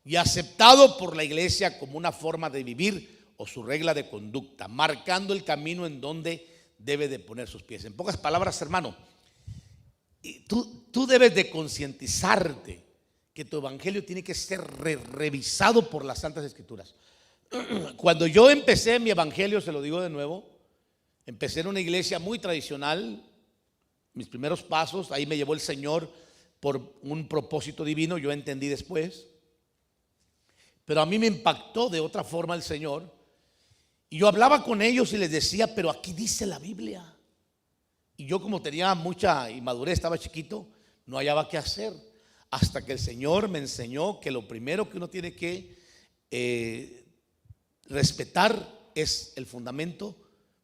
y aceptado por la iglesia como una forma de vivir o su regla de conducta, marcando el camino en donde debe de poner sus pies. En pocas palabras, hermano, tú debes de concientizarte que tu evangelio tiene que ser revisado por las Santas Escrituras. Cuando yo empecé mi evangelio, se lo digo de nuevo, empecé en una iglesia muy tradicional. Mis primeros pasos, ahí me llevó el Señor por un propósito divino, yo entendí después. Pero a mí me impactó de otra forma el Señor. Y yo hablaba con ellos y les decía, pero aquí dice la Biblia. Y yo, como tenía mucha inmadurez, estaba chiquito, no hallaba qué hacer. Hasta que el Señor me enseñó que lo primero que uno tiene que respetar es el fundamento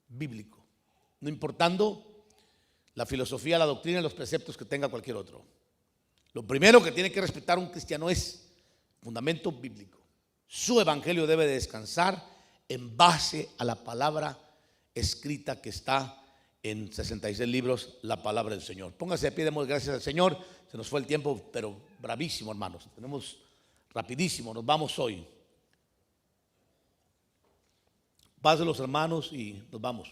bíblico, no importando la filosofía, la doctrina y los preceptos que tenga cualquier otro. Lo primero que tiene que respetar un cristiano es fundamento bíblico. Su evangelio debe de descansar en base a la palabra escrita que está en 66 libros, la palabra del Señor. Póngase de pie, demos gracias al Señor. Se nos fue el tiempo, pero bravísimo, hermanos. Tenemos rapidísimo, nos vamos hoy. Paz de los hermanos y nos vamos.